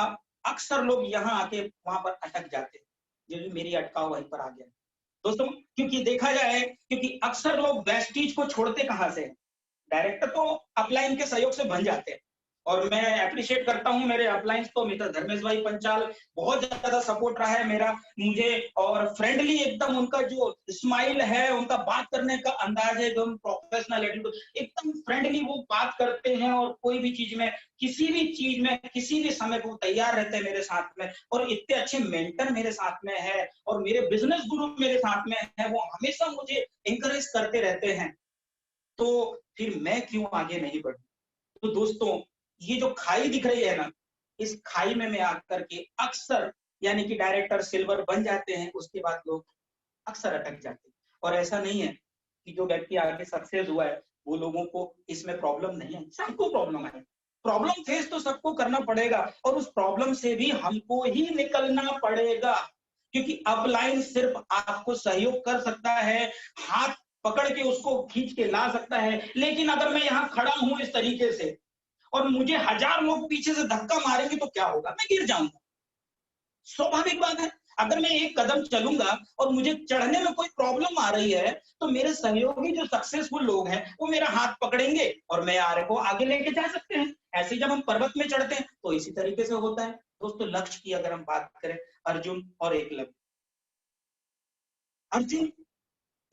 अक्सर लोग यहाँ आके वहां पर अटक जाते हैं, जो मेरी अटकाव वहीं पर आ गया दोस्तों। क्योंकि देखा जाए, क्योंकि अक्सर लोग वेस्टीज को छोड़ते कहां से, डायरेक्टर तो अपलाइन के सहयोग से बन जाते हैं, और मैं अप्रिशिएट करता हूं मेरे अपलाइन को, मिस्टर धर्मेश भाई पंचाल बहुत ज्यादा सपोर्ट रहा है मेरा मुझे, और फ्रेंडली एकदम उनका जो स्माइल है, उनका बात करने का अंदाज है, जो प्रोफेशनल एटीट्यूड, एकदम फ्रेंडली वो बात करते हैं, और कोई भी चीज में, किसी भी चीज में, किसी भी समय को तैयार रहते हैं मेरे साथ में, और इतने अच्छे मेंटर मेरे साथ में है, और मेरे बिजनेस गुरु मेरे साथ में है, वो हमेशा मुझे इंकरेज करते रहते हैं, तो फिर मैं क्यों आगे नहीं बढ़ूं। तो दोस्तों, ये जो खाई दिख रही है ना, इस खाई में मैं आकर के अक्सर, यानी कि डायरेक्टर सिल्वर बन जाते हैं, उसके बाद लोग अक्सर अटक जाते हैं। और ऐसा नहीं है कि जो व्यक्ति आगे सक्सेस हुआ है वो लोगों को इसमें प्रॉब्लम नहीं है, सबको प्रॉब्लम है। प्रॉब्लम फेस तो सबको करना पड़ेगा, और उस प्रॉब्लम से भी हमको ही निकलना पड़ेगा, क्योंकि अपलाइन सिर्फ आपको सहयोग कर सकता है, हाथ पकड़ के उसको खींच के ला सकता है, लेकिन अगर मैं यहाँ खड़ा हूं इस तरीके से और मुझे 1000 लोग पीछे से धक्का मारेंगे तो क्या होगा, मैं गिर जाऊंगा। स्वाभाविक बात है। अगर मैं एक कदम चलूंगा और मुझे चढ़ने में कोई प्रॉब्लम आ रही है, तो मेरे सहयोगी जो सक्सेसफुल लोग हैं वो मेरा हाथ पकड़ेंगे और मैं आरे को आगे लेके जा सकते हैं। ऐसे जब हम पर्वत में चढ़ते हैं तो इसी तरीके से होता है दोस्तों। लक्ष्य की अगर हम बात करें, अर्जुन और एकलव्य, अर्जुन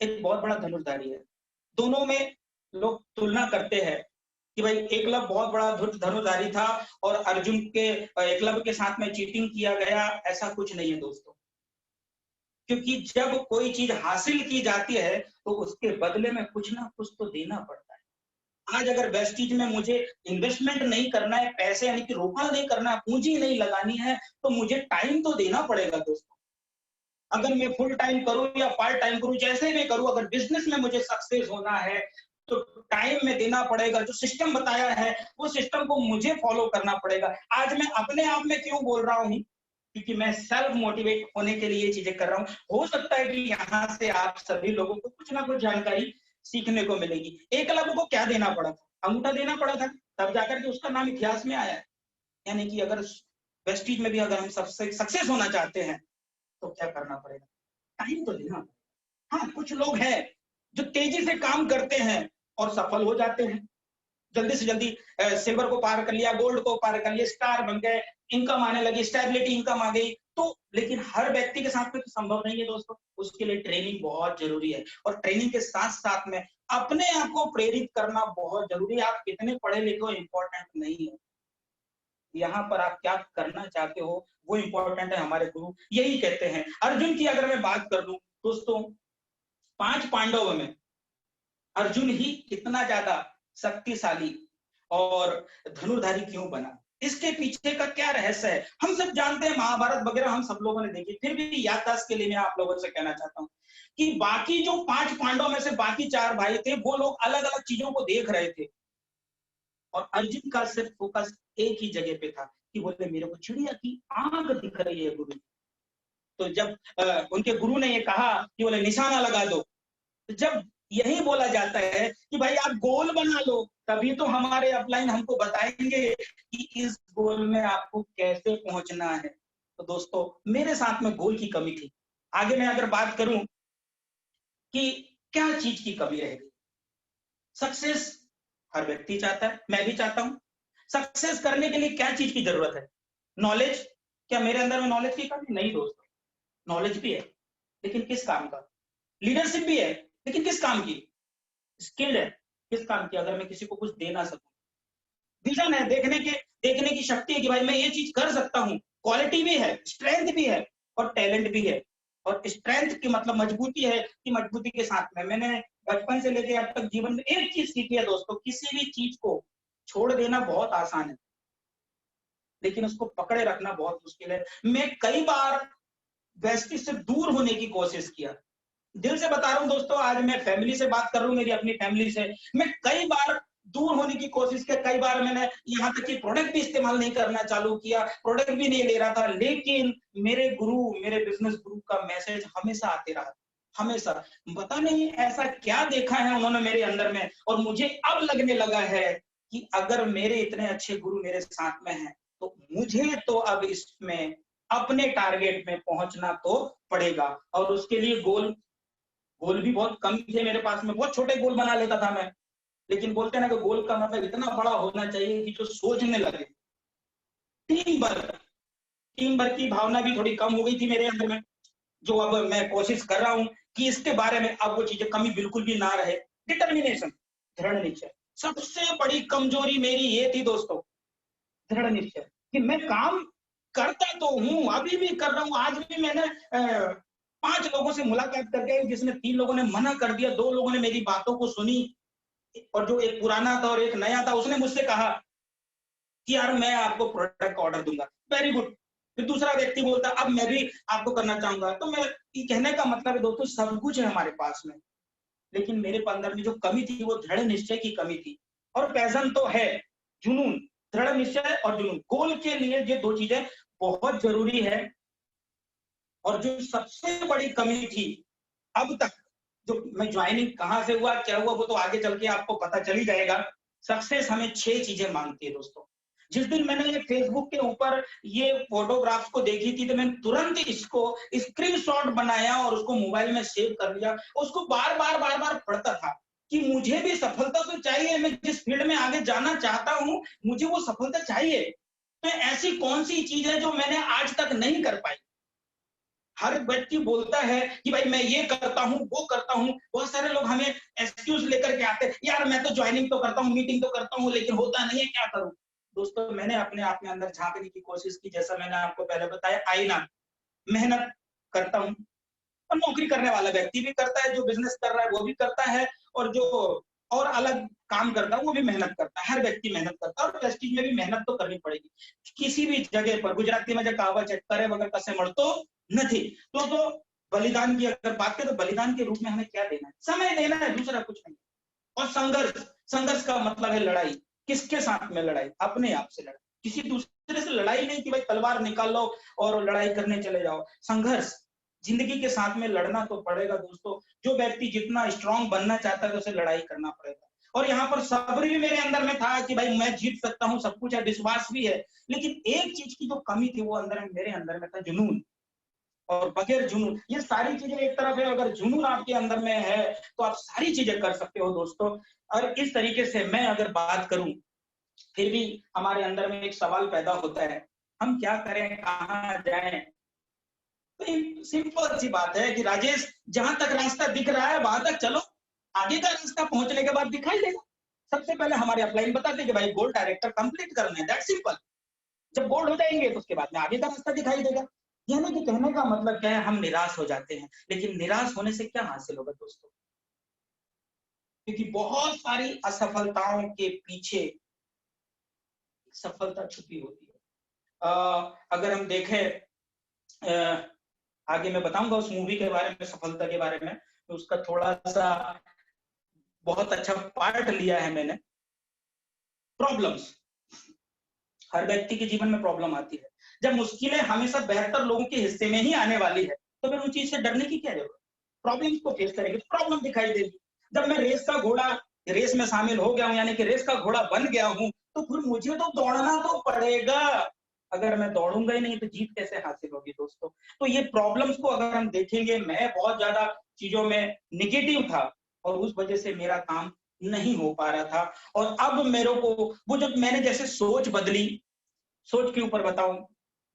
एक बहुत बड़ा धनुर्धारी है, दोनों में लोग तुलना करते हैं कि भाई एकलव्य बहुत बड़ा धनुर्धारी था और अर्जुन के, एकलव्य के साथ में चीटिंग किया गया, ऐसा कुछ नहीं है दोस्तों। क्योंकि जब कोई चीज हासिल की जाती है तो उसके बदले में कुछ ना कुछ तो देना पड़ता है। आज अगर वेस्टीज में मुझे इन्वेस्टमेंट नहीं करना है, पैसे यानी कि रोपण नहीं करना है, पूंजी नहीं लगानी है, तो मुझे टाइम तो देना पड़ेगा दोस्तों। अगर मैं फुल टाइम करूं या पार्ट टाइम करूं, जैसे भी करूं, अगर बिजनेस में मुझे सक्सेस होना है तो टाइम में देना पड़ेगा। जो सिस्टम बताया है वो सिस्टम को मुझे फॉलो करना पड़ेगा। आज मैं अपने आप में क्यों बोल रहा हूं, क्योंकि मैं सेल्फ मोटिवेट होने के लिए ये चीजें कर रहा हूं। हो सकता है कि यहाँ से आप सभी लोगों को कुछ ना कुछ जानकारी सीखने को मिलेगी। एकलव्य को क्या देना पड़ा था? अंगूठा देना पड़ा था, तब जाकर के उसका नाम इतिहास में आया है। यानी कि अगर वेस्टीज में भी अगर हम सबसे सक्सेस होना चाहते हैं तो क्या करना पड़ेगा? टाइम तो देना। हाँ, कुछ लोग हैं जो तेजी से काम करते हैं और सफल हो जाते हैं। जल्दी से जल्दी सिल्वर को पार कर लिया, गोल्ड को पार कर लिया, स्टार बन गए, इनकम आने लगी, स्टेबिलिटी इनकम आ गई। तो लेकिन हर व्यक्ति के साथ में तो संभव नहीं है दोस्तों। उसके लिए ट्रेनिंग बहुत जरूरी है, और ट्रेनिंग के साथ साथ में अपने आप को प्रेरित करना बहुत जरूरी है। आप कितने पढ़े लिखे हो इंपॉर्टेंट नहीं है, यहाँ पर आप क्या करना चाहते हो वो इंपॉर्टेंट है। हमारे गुरु यही कहते हैं। अर्जुन की अगर मैं बात कर दूं दोस्तों, 5 पांडवों में अर्जुन ही कितना ज्यादा शक्तिशाली और धनुर्धारी क्यों बना, इसके पीछे का क्या रहस्य है? हम सब जानते हैं, महाभारत वगैरह हम सब लोगों ने देखी। फिर भी याददाश्त के लिए मैं आप लोगों से कहना चाहता हूँ कि बाकी जो 5 पांडवों में से बाकी 4 भाई थे, वो लोग अलग अलग चीजों को देख रहे थे, और अर्जुन का सिर्फ फोकस एक ही जगह पे था कि बोले मेरे को चिड़िया की आंख दिख रही है गुरु। तो जब उनके गुरु ने ये कहा कि बोले निशाना लगा दो, तो जब यही बोला जाता है कि भाई आप गोल बना लो, तभी तो हमारे अपलाइन हमको बताएंगे कि इस गोल में आपको कैसे पहुंचना है। तो दोस्तों मेरे साथ में गोल की कमी थी। आगे मैं अगर बात करूं कि क्या चीज की कमी रह गई, सक्सेस हर व्यक्ति चाहता है, मैं भी चाहता हूं। सक्सेस करने के लिए क्या चीज की जरूरत है? नॉलेज। क्या मेरे अंदर में नॉलेज की कमी? नहीं दोस्तों, नॉलेज भी है, लेकिन किस काम का? लीडरशिप भी है, लेकिन किस काम की? स्किल्ड है, किस काम की? अगर मैं किसी को कुछ दे ना सकूं। विजन है, देखने की शक्ति है कि भाई मैं ये चीज कर सकता हूँ। क्वालिटी भी है, स्ट्रेंथ भी है, और टैलेंट भी है। और स्ट्रेंथ की मतलब मजबूती है, कि मजबूती के साथ में मैंने बचपन से लेके अब तक जीवन में एक चीज सीखी है दोस्तों, किसी भी चीज को छोड़ देना बहुत आसान है, लेकिन उसको पकड़े रखना बहुत मुश्किल है। मैं कई बार वेस्टी से दूर होने की कोशिश किया, दिल से बता रहा हूं दोस्तों। आज मैं फैमिली से बात कर रहा हूं, मेरी अपनी फैमिली से। मैं कई बार दूर होने की कोशिश की, कई बार मैंने यहाँ तक कि प्रोडक्ट भी इस्तेमाल नहीं करना चालू किया, प्रोडक्ट भी नहीं ले रहा था, लेकिन मेरे गुरु, मेरे बिजनेस गुरु का मैसेज हमेशा आते रहा, हमेशा। पता नहीं ऐसा क्या देखा है उन्होंने मेरे अंदर में, और मुझे अब लगने लगा है कि अगर मेरे इतने अच्छे गुरु मेरे साथ में हैं, तो मुझे तो अब इसमें अपने टारगेट में पहुंचना तो पड़ेगा। और उसके लिए गोल गोल भी बहुत कम थे मेरे पास में, बहुत छोटे गोल बना लेता था मैं। लेकिन बोलते हैं ना कि गोल का मतलब इतना बड़ा होना चाहिए कि जो सोचने लगे। टीम वर्क, टीम वर्क की भावना भी थोड़ी कम हो गई थी मेरे अंदर में, जो अब मैं कोशिश कर रहा हूं कि इसके बारे में अब वो चीजें कमी बिल्कुल भी ना रहे। डिटर्मिनेशन, दृढ़ निश्चय। सबसे बड़ी कमजोरी मेरी ये थी दोस्तों, दृढ़ निश्चय, कि मैं काम करता तो हूं, अभी भी कर रहा हूं। आज भी मैंने 5 लोगों से मुलाकात करके, जिसमें 3 लोगों ने मना कर दिया, 2 लोगों ने मेरी बातों को सुनी, और जो एक पुराना था और एक नया था, उसने मुझसे कहा कि यार मैं आपको प्रोडक्ट ऑर्डर दूंगा, वेरी गुड। फिर दूसरा व्यक्ति बोलता अब मैं भी आपको करना चाहूंगा। तो मैं कहने का मतलब है दोस्तों, सब कुछ है हमारे पास में, लेकिन मेरे अंदर में जो कमी थी वो दृढ़ निश्चय की कमी थी। और पैशन तो है, जुनून, दृढ़ निश्चय और जुनून, गोल के लिए ये 2 चीजें बहुत जरूरी है। और जो सबसे बड़ी कमी थी अब तक, जो मैं ज्वाइनिंग कहां से हुआ, क्या हुआ, वो तो आगे चल के आपको पता चल ही जाएगा। सक्सेस हमें 6 चीजें मांगती है दोस्तों। जिस दिन मैंने ये फेसबुक के ऊपर ये फोटोग्राफ्स को देखी थी, तो मैंने तुरंत इसको स्क्रीनशॉट बनाया और उसको मोबाइल में सेव कर लिया। उसको बार बार पढ़ता था कि मुझे भी सफलता तो चाहिए, मैं जिस फील्ड में आगे जाना चाहता हूं मुझे वो सफलता चाहिए। तो ऐसी कौन सी चीज है जो मैंने आज तक नहीं कर पाई? हर व्यक्ति बोलता है कि भाई मैं ये करता हूँ, वो करता हूँ। बहुत सारे लोग हमें एक्सक्यूज लेकर के आते हैं, यार मैं तो ज्वाइनिंग तो करता हूँ, मीटिंग तो करता हूँ, लेकिन होता नहीं है, क्या करूं? दोस्तों मैंने अपने आप में अंदर झांकने की कोशिश की, जैसा मैंने आपको पहले बताया, आईना। मेहनत करता हूँ, और नौकरी करने वाला व्यक्ति भी करता है, जो बिजनेस कर रहा है वो भी करता है, और जो और अलग काम करता है, वो भी मेहनत करता है, हर व्यक्ति मेहनत करता है और प्रेस्टीज में भी मेहनत तो करनी पड़ेगी। किसी भी जगह पर गुजराती में जो कहावत है, करे वगैरह कसे मरतो नहीं, तो बलिदान की अगर बात करें तो बलिदान के रूप में हमें क्या देना है? समय देना है, दूसरा कुछ नहीं। और संघर्ष, संघर्ष का मतलब है लड़ाई। किसके साथ में लड़ाई? अपने आप से लड़ाई, किसी दूसरे से लड़ाई नहीं कि भाई तलवार निकाल लो और लड़ाई करने चले जाओ। संघर्ष, जिंदगी के साथ में लड़ना तो पड़ेगा दोस्तों। जो व्यक्ति जितना स्ट्रांग बनना चाहता है तो उसे लड़ाई करना पड़ेगा। और यहाँ पर सब्र भी मेरे अंदर में था कि भाई मैं जीत सकता हूँ, सब कुछ है, विश्वास भी है। लेकिन एक चीज की जो कमी थी वो अंदर में, मेरे अंदर में था जुनून। और बगैर जुनून, ये सारी चीजें एक तरफ है, अगर जुनून आपके अंदर में है तो आप सारी चीजें कर सकते हो दोस्तों। और इस तरीके से मैं अगर बात करूं, फिर भी हमारे अंदर में एक सवाल पैदा होता है, हम क्या करें, कहाँ जाएं? तो सिंपल सी बात है कि राजेश, जहां तक रास्ता दिख रहा है वहां तक चलो, आगे का रास्ता पहुंचने के बाद दिखाई देगा। सबसे पहले हमारे अपलाइन बताते हैं कि भाई गोल डायरेक्टर कंप्लीट करना है, दैट सिंपल। जब बोल्ड हो जाएंगे तो उसके बाद में आगे का रास्ता दिखाई देगा। यानी कि कहने का मतलब क्या है, हम निराश हो जाते हैं, लेकिन निराश होने से क्या हासिल होगा दोस्तों? क्योंकि बहुत सारी असफलताओं के पीछे सफलता छुपी होती है। अगर हम देखें, आगे मैं बताऊंगा उस मूवी के बारे में, सफलता के बारे में, तो उसका थोड़ा सा बहुत अच्छा पार्ट लिया है मैंने। प्रॉब्लम्स, हर व्यक्ति के जीवन में प्रॉब्लम आती है। जब मुश्किलें हमेशा बेहतर लोगों के हिस्से में ही आने वाली है, तो फिर उन चीज से डरने की क्या जरूरत? प्रॉब्लम्स को फेस करेंगे तो प्रॉब्लम दिखाई देगी। जब मैं रेस का घोड़ा, रेस में शामिल हो गया हूं, यानी कि रेस का घोड़ा बन गया हूं, तो फिर मुझे तो दौड़ना तो पड़ेगा। अगर मैं दौड़ूंगा ही नहीं तो जीत कैसे हासिल होगी दोस्तों? तो ये प्रॉब्लम्स को अगर हम देखेंगे, मैं बहुत ज्यादा चीजों में निगेटिव था और उस वजह से मेरा काम नहीं हो पा रहा था। और अब मेरे को वो, जब मैंने जैसे सोच बदली, सोच के ऊपर बताऊं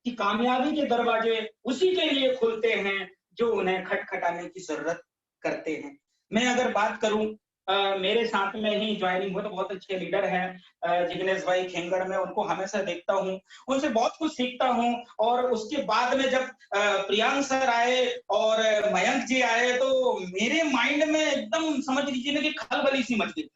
कि कामयाबी के दरवाजे उसी के लिए खुलते हैं जो उन्हें खटखटाने की जरूरत करते हैं। मैं अगर बात करूं, मेरे साथ में ही ज्वाइनिंग हुआ तो बहुत अच्छे लीडर हैं, जिग्नेश भाई खेंगड़, में उनको हमेशा देखता हूं, उनसे बहुत कुछ सीखता हूं। और उसके बाद में जब प्रियांक सर आए और मयंक जी आए, तो मेरे माइंड में एकदम समझ लीजिए ना कि खलबली सी मच गई।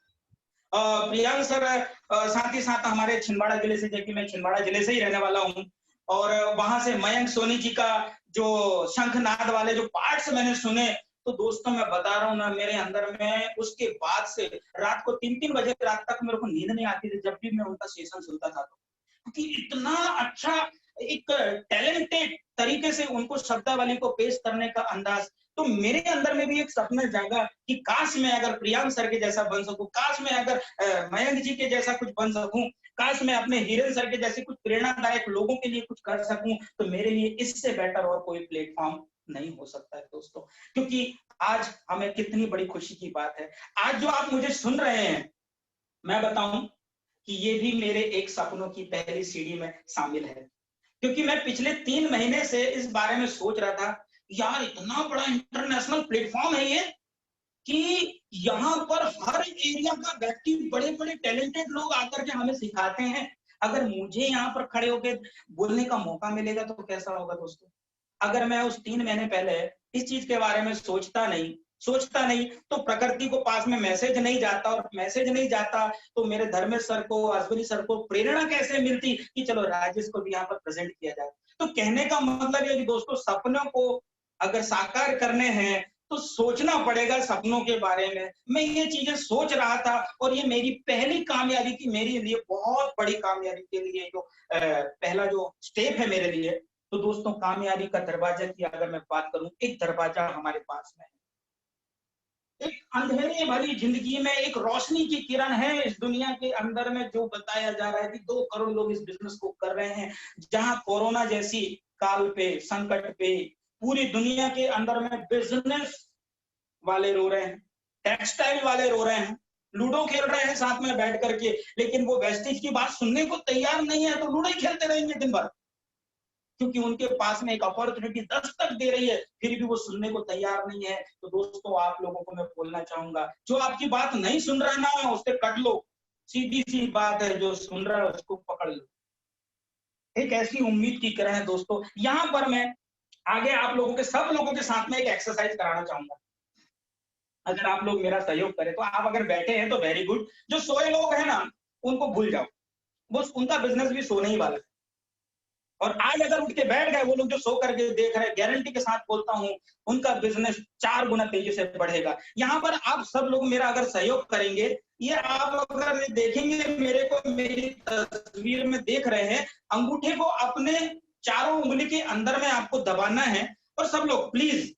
प्रियांक सर, साथ ही साथ हमारे छिंदवाड़ा जिले से, जबकि मैं छिंदवाड़ा जिले से ही रहने वाला हूँ, और वहां से मयंक सोनी जी का जो शंखनाद वाले जो पार्ट्स मैंने सुने, तो दोस्तों मैं बता रहा हूँ ना, मेरे अंदर में उसके बाद से रात को 3-3 बजे रात तक मेरे को नींद नहीं आती थी जब भी मैं उनका सेशन सुनता था। तो क्योंकि इतना अच्छा, एक टैलेंटेड तरीके से उनको शब्दावली को पेश करने का अंदाज, तो मेरे अंदर में भी एक सपना जागा कि काश मैं अगर प्रियांक सर के जैसा बन सकूं, काश मैं अगर मयंक जी के जैसा कुछ बन सकूं, काश मैं अपने हिरेन सर के जैसे कुछ प्रेरणादायक लोगों के लिए कुछ कर सकूं। तो मेरे लिए इससे बेटर और कोई प्लेटफॉर्म नहीं हो सकता है दोस्तों। क्योंकि आज हमें कितनी बड़ी खुशी की बात है, आज जो आप मुझे सुन रहे हैं, मैं बताऊं कि ये भी मेरे एक सपनों की पहली सीढ़ी में शामिल है। क्योंकि मैं पिछले 3 महीने से इस बारे में सोच रहा था, यार इतना बड़ा इंटरनेशनल प्लेटफॉर्म है ये, कि यहाँ पर हर एरिया का व्यक्ति, बड़े बड़े टैलेंटेड लोग आकर के हमें सिखाते हैं। अगर मुझे यहाँ पर खड़े होकर बोलने का मौका मिलेगा तो कैसा होगा दोस्तों? अगर मैं उस 3 महीने पहले इस चीज के बारे में सोचता नहीं तो प्रकृति को पास में मैसेज नहीं जाता, और मैसेज नहीं जाता तो मेरे धर्मेश सर को, अश्विनी सर को प्रेरणा कैसे मिलती कि चलो राजेश को भी यहाँ पर प्रेजेंट किया जाए। तो कहने का मतलब है कि दोस्तों, सपनों को अगर साकार करने हैं तो सोचना पड़ेगा सपनों के बारे में। मैं ये चीजें सोच रहा था और ये मेरी पहली कामयाबी की, मेरे लिए बहुत बड़ी कामयाबी के लिए जो पहला जो स्टेप है मेरे लिए। तो दोस्तों, कामयाबी का दरवाजा की अगर मैं बात करूं, एक दरवाजा हमारे पास में है। एक अंधेरे भरी जिंदगी में एक रोशनी की किरण है इस दुनिया के अंदर में, जो बताया जा रहा है कि 2 करोड़ लोग इस बिजनेस को कर रहे हैं। जहां कोरोना जैसी काल पे, संकट पे पूरी दुनिया के अंदर में बिजनेस वाले रो रहे हैं, टेक्सटाइल वाले रो रहे हैं, लूडो खेल रहे हैं साथ में बैठ करके, लेकिन वो वेस्टेज की बात सुनने को तैयार नहीं है, तो लूडो ही खेलते रहेंगे दिन भर। क्योंकि उनके पास में एक अपॉर्चुनिटी दस्तक दे रही है, फिर भी वो सुनने को तैयार नहीं है। तो दोस्तों, आप लोगों को मैं बोलना चाहूंगा, जो आपकी बात नहीं सुन रहा ना, उससे कट लो। सीधी सी बात है, जो सुन रहा है उसको पकड़ लो। एक ऐसी उम्मीद की किरण है दोस्तों। यहाँ पर मैं आगे आप लोगों के, सब लोगों के साथ में एक एक्सरसाइज कराना चाहूंगा। अगर आप लोग मेरा सहयोग करें तो आप अगर बैठे हैं तो वेरी गुड, जो सोए लोग हैं ना उनको भूल जाओ, बस उनका बिजनेस भी सोने ही वाला है। और आज अगर उठ के बैठ गए वो लोग जो सो करके देख रहे हैं, गारंटी के साथ बोलता हूं उनका बिजनेस 4 गुना तेजी से बढ़ेगा। यहाँ पर आप सब लोग मेरा अगर सहयोग करेंगे, ये आप अगर देखेंगे मेरे को, मेरी तस्वीर में देख रहे हैं, अंगूठे को अपने चारों उंगली के अंदर में आपको दबाना है। और सब लोग प्लीज,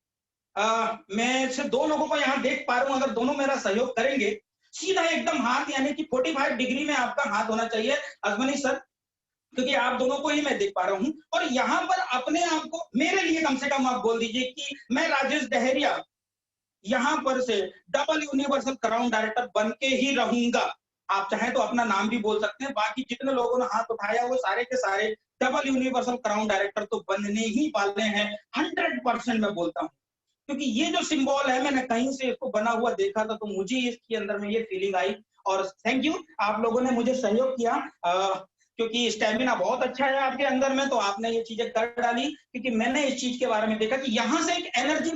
मैं से 2 लोगों को यहाँ देख पा रहा हूँ, अगर दोनों मेरा सहयोग करेंगे, सीधा एकदम हाथ यानी कि 45 डिग्री में आपका हाथ होना चाहिए अजमनी सर, क्योंकि आप दोनों को ही मैं देख पा रहा हूं। और यहाँ पर अपने आप को मेरे लिए कम से कम आप बोल दीजिए कि मैं राजेश डहेरिया यहाँ पर से डबल यूनिवर्सल क्राउन डायरेक्टर बन के ही रहूंगा। आप चाहे तो अपना नाम भी बोल सकते हैं, बाकी जितने लोगों ने हाथ उठाया वो सारे के सारे डबल यूनिवर्सल क्राउन डायरेक्टर तो बनने ही वाले हैं, 100% मैं बोलता हूँ। क्योंकि ये जो सिंबल है, मैंने कहीं से इसको बना हुआ देखा था, तो मुझे इसके अंदर में ये फीलिंग आई। और थैंक यू, आप लोगों ने मुझे सहयोग किया, क्योंकि स्टेमिना बहुत अच्छा है आपके अंदर में, तो आपने ये चीजें कर डाली। क्योंकि मैंने इस चीज के बारे में देखा कि यहाँ से एक एनर्जी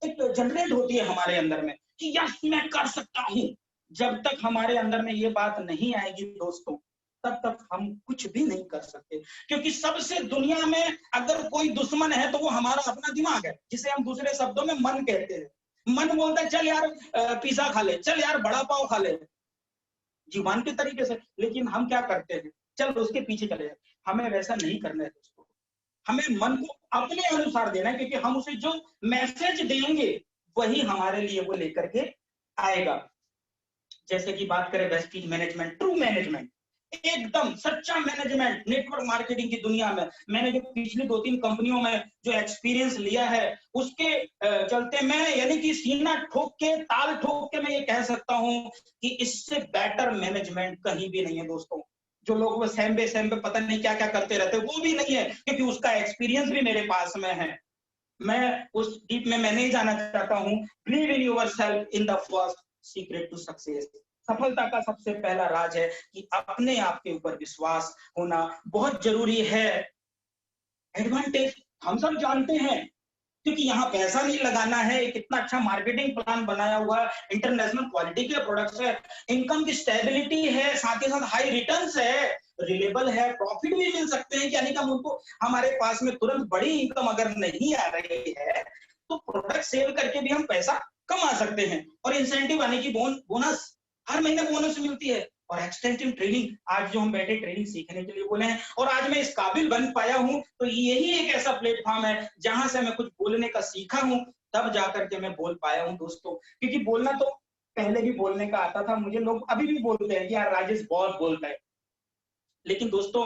एक जनरेट होती है हमारे अंदर में कि यस मैं कर सकता हूँ। जब तक हमारे अंदर में ये बात नहीं आएगी दोस्तों, तब तक हम कुछ भी नहीं कर सकते। क्योंकि सबसे दुनिया में अगर कोई दुश्मन है तो वो हमारा अपना दिमाग है, जिसे हम दूसरे शब्दों में मन कहते हैं। मन बोलता है चल यार पिज्जा खा ले, चल यार बड़ा पाव खा ले, जुबान के तरीके से। लेकिन हम क्या करते हैं, चल उसके पीछे चले जाए। हमें वैसा नहीं करना है दोस्तों, हमें मन को अपने अनुसार देना है, क्योंकि हम उसे जो मैसेज देंगे वही हमारे लिए वो लेकर के आएगा। जैसे कि बात करें वेस्टीज मैनेजमेंट, ट्रू मैनेजमेंट, एकदम सच्चा मैनेजमेंट नेटवर्क मार्केटिंग की दुनिया में मैंने जो पिछली 2-3 कंपनियों में जो एक्सपीरियंस लिया है, उसके चलते मैं यानी कि सीना ठोक के, ताल ठोक के मैं ये कह सकता हूं कि इससे बेटर मैनेजमेंट कहीं भी नहीं है दोस्तों। जो लोग वो सेम्बे सेम्बे पता नहीं क्या क्या करते रहते, वो भी नहीं है, क्योंकि उसका एक्सपीरियंस भी मेरे पास में है। मैं उस डीप में मैं नहीं जाना चाहता हूं। Believe in yourself in the first secret to success. सफलता का सबसे पहला राज है कि अपने आप के ऊपर विश्वास होना बहुत जरूरी है। एडवांटेज हम सब जानते हैं, क्योंकि यहाँ पैसा नहीं लगाना है, एक इतना अच्छा मार्केटिंग प्लान बनाया हुआ है, इंटरनेशनल क्वालिटी के प्रोडक्ट्स है, इनकम की स्टेबिलिटी है, साथ ही साथ हाई रिटर्न्स है, रिलेबल है, प्रॉफिट भी मिल सकते हैं। यानी कि हम उनको, हमारे पास में तुरंत बड़ी इनकम अगर नहीं आ रही है तो प्रोडक्ट सेल करके भी हम पैसा कमा सकते हैं। और इंसेंटिव यानी कि बोनस, हर महीने बोनस मिलती है। और एक्सटेंसिव ट्रेनिंग, आज जो हम बैठे ट्रेनिंग सीखने के लिए बोले हैं और आज मैं इस काबिल बन पाया हूं, तो यही एक ऐसा प्लेटफॉर्म है जहां से मैं कुछ बोलने का सीखा हूं, तब जाकर के मैं बोल पाया हूं दोस्तों। क्योंकि बोलना तो पहले भी बोलने का आता था मुझे, लोग अभी भी बोलते हैं कि यार राजेश बहुत बोलता है, लेकिन दोस्तों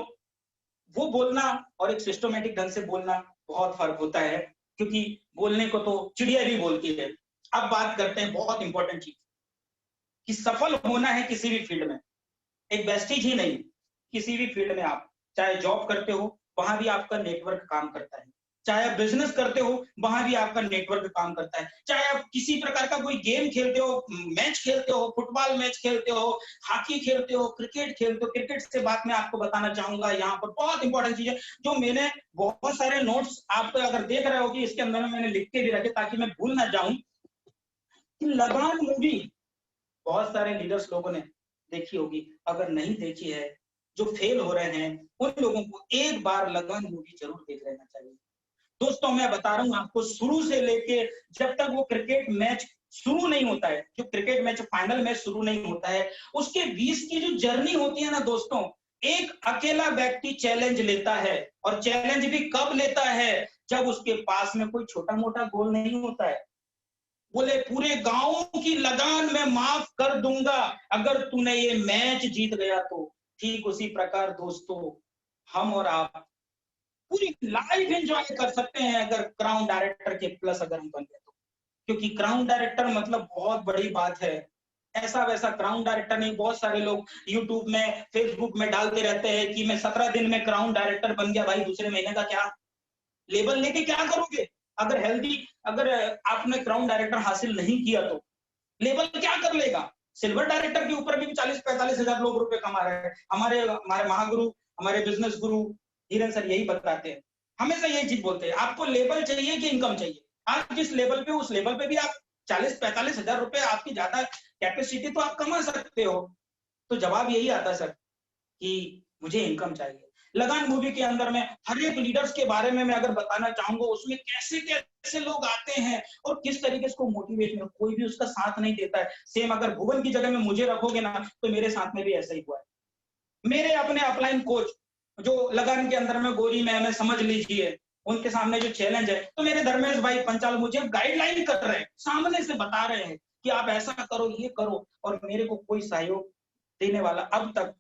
वो बोलना और एक सिस्टमेटिक ढंग से बोलना बहुत फर्क होता है। क्योंकि बोलने को तो चिड़िया भी बोलती है। अब बात करते हैं बहुत इंपॉर्टेंट चीज कि सफल होना है किसी भी फील्ड में, एक वेस्टीज ही नहीं, किसी भी फील्ड में आप चाहे जॉब करते हो वहां भी आपका नेटवर्क काम करता है, चाहे आप बिजनेस करते हो वहां भी आपका नेटवर्क काम करता है, चाहे आप किसी प्रकार का कोई गेम खेलते हो, मैच खेलते हो, फुटबॉल मैच खेलते हो, हॉकी खेलते हो, क्रिकेट खेलते हो। क्रिकेट से बात मैं आपको बताना चाहूंगा, यहाँ पर बहुत इंपॉर्टेंट चीज है जो मैंने बहुत सारे नोट्स आप अगर देख रहे हो कि इसके अंदर मैंने लिख के भी रखे ताकि मैं भूल ना जाऊं। लगान मूवी बहुत सारे लीडर्स लोगों ने देखी होगी, अगर नहीं देखी है, जो फेल हो रहे हैं उन लोगों को एक बार लगान मूवी जरूर देख लेना चाहिए। दोस्तों मैं बता रहा हूं आपको, शुरू से लेके जब तक वो क्रिकेट मैच शुरू नहीं होता है, जो क्रिकेट मैच फाइनल मैच शुरू नहीं होता है, उसके बीच की जो जर्नी होती है ना दोस्तों, एक अकेला व्यक्ति चैलेंज लेता है। और चैलेंज भी कब लेता है, जब उसके पास में कोई छोटा मोटा गोल नहीं होता है। बोले पूरे गांव की लगान में माफ कर दूंगा अगर तूने ये मैच जीत गया तो। ठीक उसी प्रकार दोस्तों हम और आप पूरी लाइफ एंजॉय कर सकते हैं अगर क्राउन डायरेक्टर के प्लस अगर हम बन गए तो। क्योंकि क्राउन डायरेक्टर मतलब बहुत बड़ी बात है। ऐसा वैसा क्राउन डायरेक्टर नहीं। बहुत सारे लोग यूट्यूब में फेसबुक में डालते रहते हैं कि मैं 17 दिन में क्राउन डायरेक्टर बन गया। भाई दूसरे महीने का क्या लेबल लेके क्या करोगे? अगर हेल्दी, अगर आपने क्राउन डायरेक्टर हासिल नहीं किया तो लेबल क्या कर लेगा? सिल्वर डायरेक्टर के ऊपर भी 40-45 हजार लोग रुपए कमा रहे हैं। हमारे हमारे महागुरु, हमारे बिजनेस गुरु धीरन सर यही बताते हैं, हमेशा यही चीज बोलते हैं, आपको लेबल चाहिए कि इनकम चाहिए? आप जिस लेवल पे, उस लेवल पे भी आप 40-45 हजार रुपए आपकी ज्यादा कैपेसिटी तो आप कमा सकते हो। तो जवाब यही आता सर कि मुझे इनकम चाहिए। लगान मूवी के अंदर में हर एक लीडर्स के बारे में मैं अगर बताना चाहूंगा, उसमें कैसे कैसे लोग आते हैं और किस तरीके से मोटिवेशन, कोई भी उसका साथ नहीं देता है। सेम अगर भुवन की जगह में मुझे रखोगे ना, तो मेरे साथ में भी ऐसा ही हुआ है। मेरे अपने अपलाइन कोच जो लगान के अंदर में गोरी में समझ लीजिए, उनके सामने जो चैलेंज है, तो मेरे धर्मेश भाई पंचाल मुझे गाइडलाइन कर रहे हैं, सामने से बता रहे हैं कि आप ऐसा करो, ये करो, और मेरे को कोई सहयोग देने वाला अब तक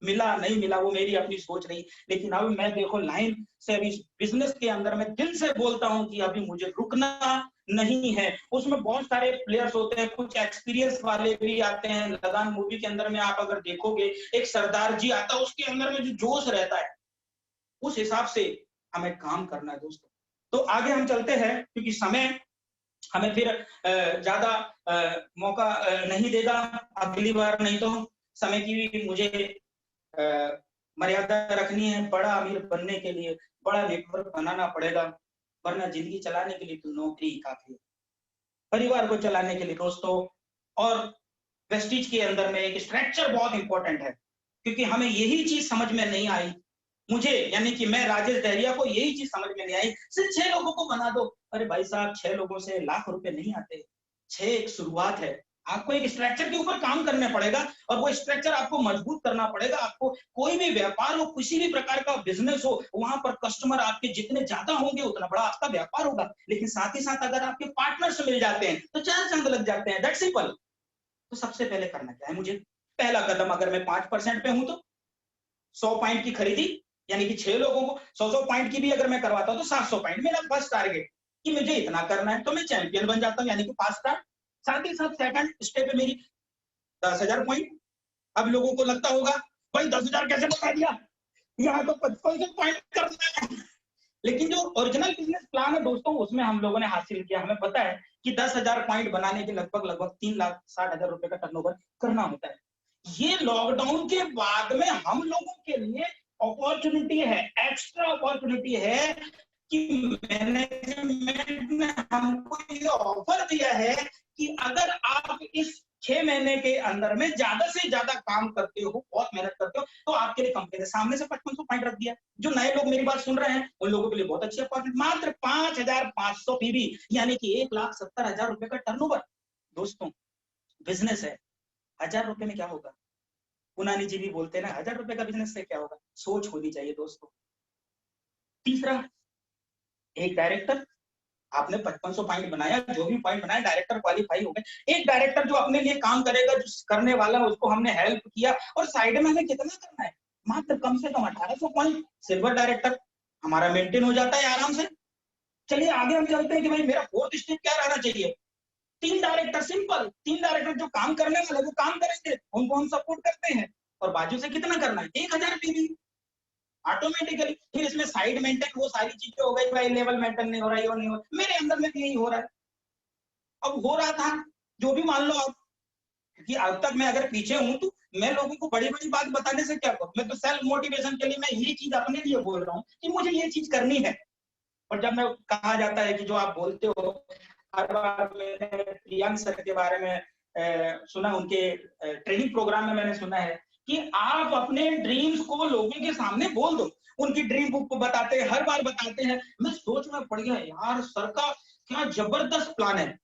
मिला नहीं मिला, वो मेरी अपनी सोच रही। लेकिन अब मैं देखो लाइन से अभी बिजनेस के अंदर में दिल से बोलता हूं कि अभी मुझे रुकना नहीं है। उसमें बहुत सारे प्लेयर्स होते हैं, कुछ एक्सपीरियंस वाले भी आते हैं। लगान मूवी के अंदर में आप अगर देखोगे, एक सरदार जी आता है, उसके अंदर में जो जोश रहता है, उस हिसाब से हमें काम करना है दोस्तों। तो आगे हम चलते हैं, क्योंकि समय हमें फिर ज्यादा मौका नहीं देगा अगली बार, नहीं तो समय की भी मुझे मर्यादा रखनी है। बड़ा अमीर बनने के लिए बड़ा नेटवर्क बनाना पड़ेगा, वरना जिंदगी चलाने के लिए तो नौकरी ही काफी है। परिवार को चलाने के लिए दोस्तों, और वेस्टिज के अंदर में एक स्ट्रक्चर बहुत इंपॉर्टेंट है, क्योंकि हमें यही चीज समझ में नहीं आई। मुझे यानी कि मैं राजेश दहरिया को यही चीज समझ में नहीं आई, सिर्फ 6 लोगों को बना दो। अरे भाई साहब, 6 लोगों से लाख रुपए नहीं आते। 6 एक शुरुआत है। आपको एक स्ट्रक्चर के ऊपर काम करना पड़ेगा, और वो स्ट्रक्चर आपको मजबूत करना पड़ेगा। आपको कोई भी व्यापार हो, किसी भी प्रकार का बिजनेस हो, वहां पर कस्टमर आपके जितने ज्यादा होंगे उतना बड़ा आपका व्यापार होगा। लेकिन साथ ही साथ अगर आपके पार्टनर्स मिल जाते हैं तो 4 चांद लग जाते हैं। That simple. तो सबसे पहले करना क्या है मुझे? पहला कदम, अगर मैं 5% पे हूं तो 100 पॉइंट की खरीदी, यानी कि 6 लोगों को 100 पॉइंट की भी अगर मैं करवाता हूं तो 700 पॉइंट मेरा फर्स्ट टारगेट, कि मुझे इतना करना है, तो मैं चैंपियन बन जाता हूं, यानी कि 5 स्टार। साथ ही साथ सेकंड स्टेप है मेरी 10,000 पॉइंट। अब लोगों को लगता होगा भाई 10,000 कैसे बता दिया, यहाँ तो 55 पॉइंट करना है। लेकिन जो ओरिजिनल बिजनेस प्लान है दोस्तों, उसमें हम लोगों ने हासिल किया। हमें पता है कि 10,000 पॉइंट बनाने के लगभग 3,60,000 रुपए का टर्नओवर करना होता है। ये लॉकडाउन के बाद में हम लोगों के लिए अपॉर्चुनिटी है, एक्स्ट्रा अपॉर्चुनिटी है, कि मैनेजमेंट ने हमको ये ऑफर दिया है कि अगर आप इस 6 महीने के अंदर में ज्यादा से ज्यादा काम करते हो, बहुत मेहनत करते हो, तो आपके लिए कंपनी ने सामने से 5500 पॉइंट रख दिया। जो नए लोग मेरी बात सुन रहे हैं, उन लोगों के लिए बहुत अच्छी अपॉर्चुनिटी। मात्र 5,500 पीवी, यानी कि 1,70,000 रुपए का टर्नओवर। दोस्तों, बिजनेस है, 1,000 रुपए में क्या होगा? पुनानी जी भी बोलते हैं ना, 1,000 रुपए का बिजनेस से क्या होगा? सोच होनी चाहिए दोस्तों। तीसरा, एक डायरेक्टर, आपने 5500 पॉइंट बनाया, जो भी पॉइंट बनाया, डायरेक्टर क्वालिफाई हो गए। एक डायरेक्टर जो अपने लिए काम करेगा, जो करने वाला उसको हमने हेल्प किया, और साइड में हमें कितना करना है? मात्र कम से कम 1,800 पॉइंट। सिल्वर डायरेक्टर हमारा मेंटेन हो जाता है आराम से। चलिए आगे हम चलते हैं कि भाई मेरा फोर्थ स्टेप क्या रहना चाहिए। 3 डायरेक्टर, सिंपल। 3 डायरेक्टर जो काम करने वाले वो काम करेंगे, उनको हम सपोर्ट करते हैं, और बाजू से कितना करना है? 1,000 पीवी ऑटोमेटिकली। फिर इसमें साइड मेंटेन, वो सारी चीजें हो गई, भाई लेवल मेंटेन नहीं हो रहा है, वो नहीं हो रहा। मेरे अंदर में भी यही हो रहा है, अब हो रहा था, जो भी मान लो आप, क्योंकि अब तक मैं अगर पीछे हूं तो मैं लोगों को बड़ी बड़ी बात बताने से क्या करूं? मैं तो सेल्फ मोटिवेशन के लिए मैं ये चीज अपने लिए बोल रहा हूँ कि मुझे ये चीज करनी है। और जब मैं कहा जाता है कि जो आप बोलते हो, हर बार मैंने प्रियांक सर के बारे में सुना, उनके ट्रेनिंग प्रोग्राम में मैंने सुना है कि आप अपने ड्रीम्स को लोगों के सामने बोल दो। उनकी ड्रीम बुक को बताते हैं, हर बार बताते हैं। मैं सोच में पड़ गया, यार सर का क्या जबरदस्त प्लान है।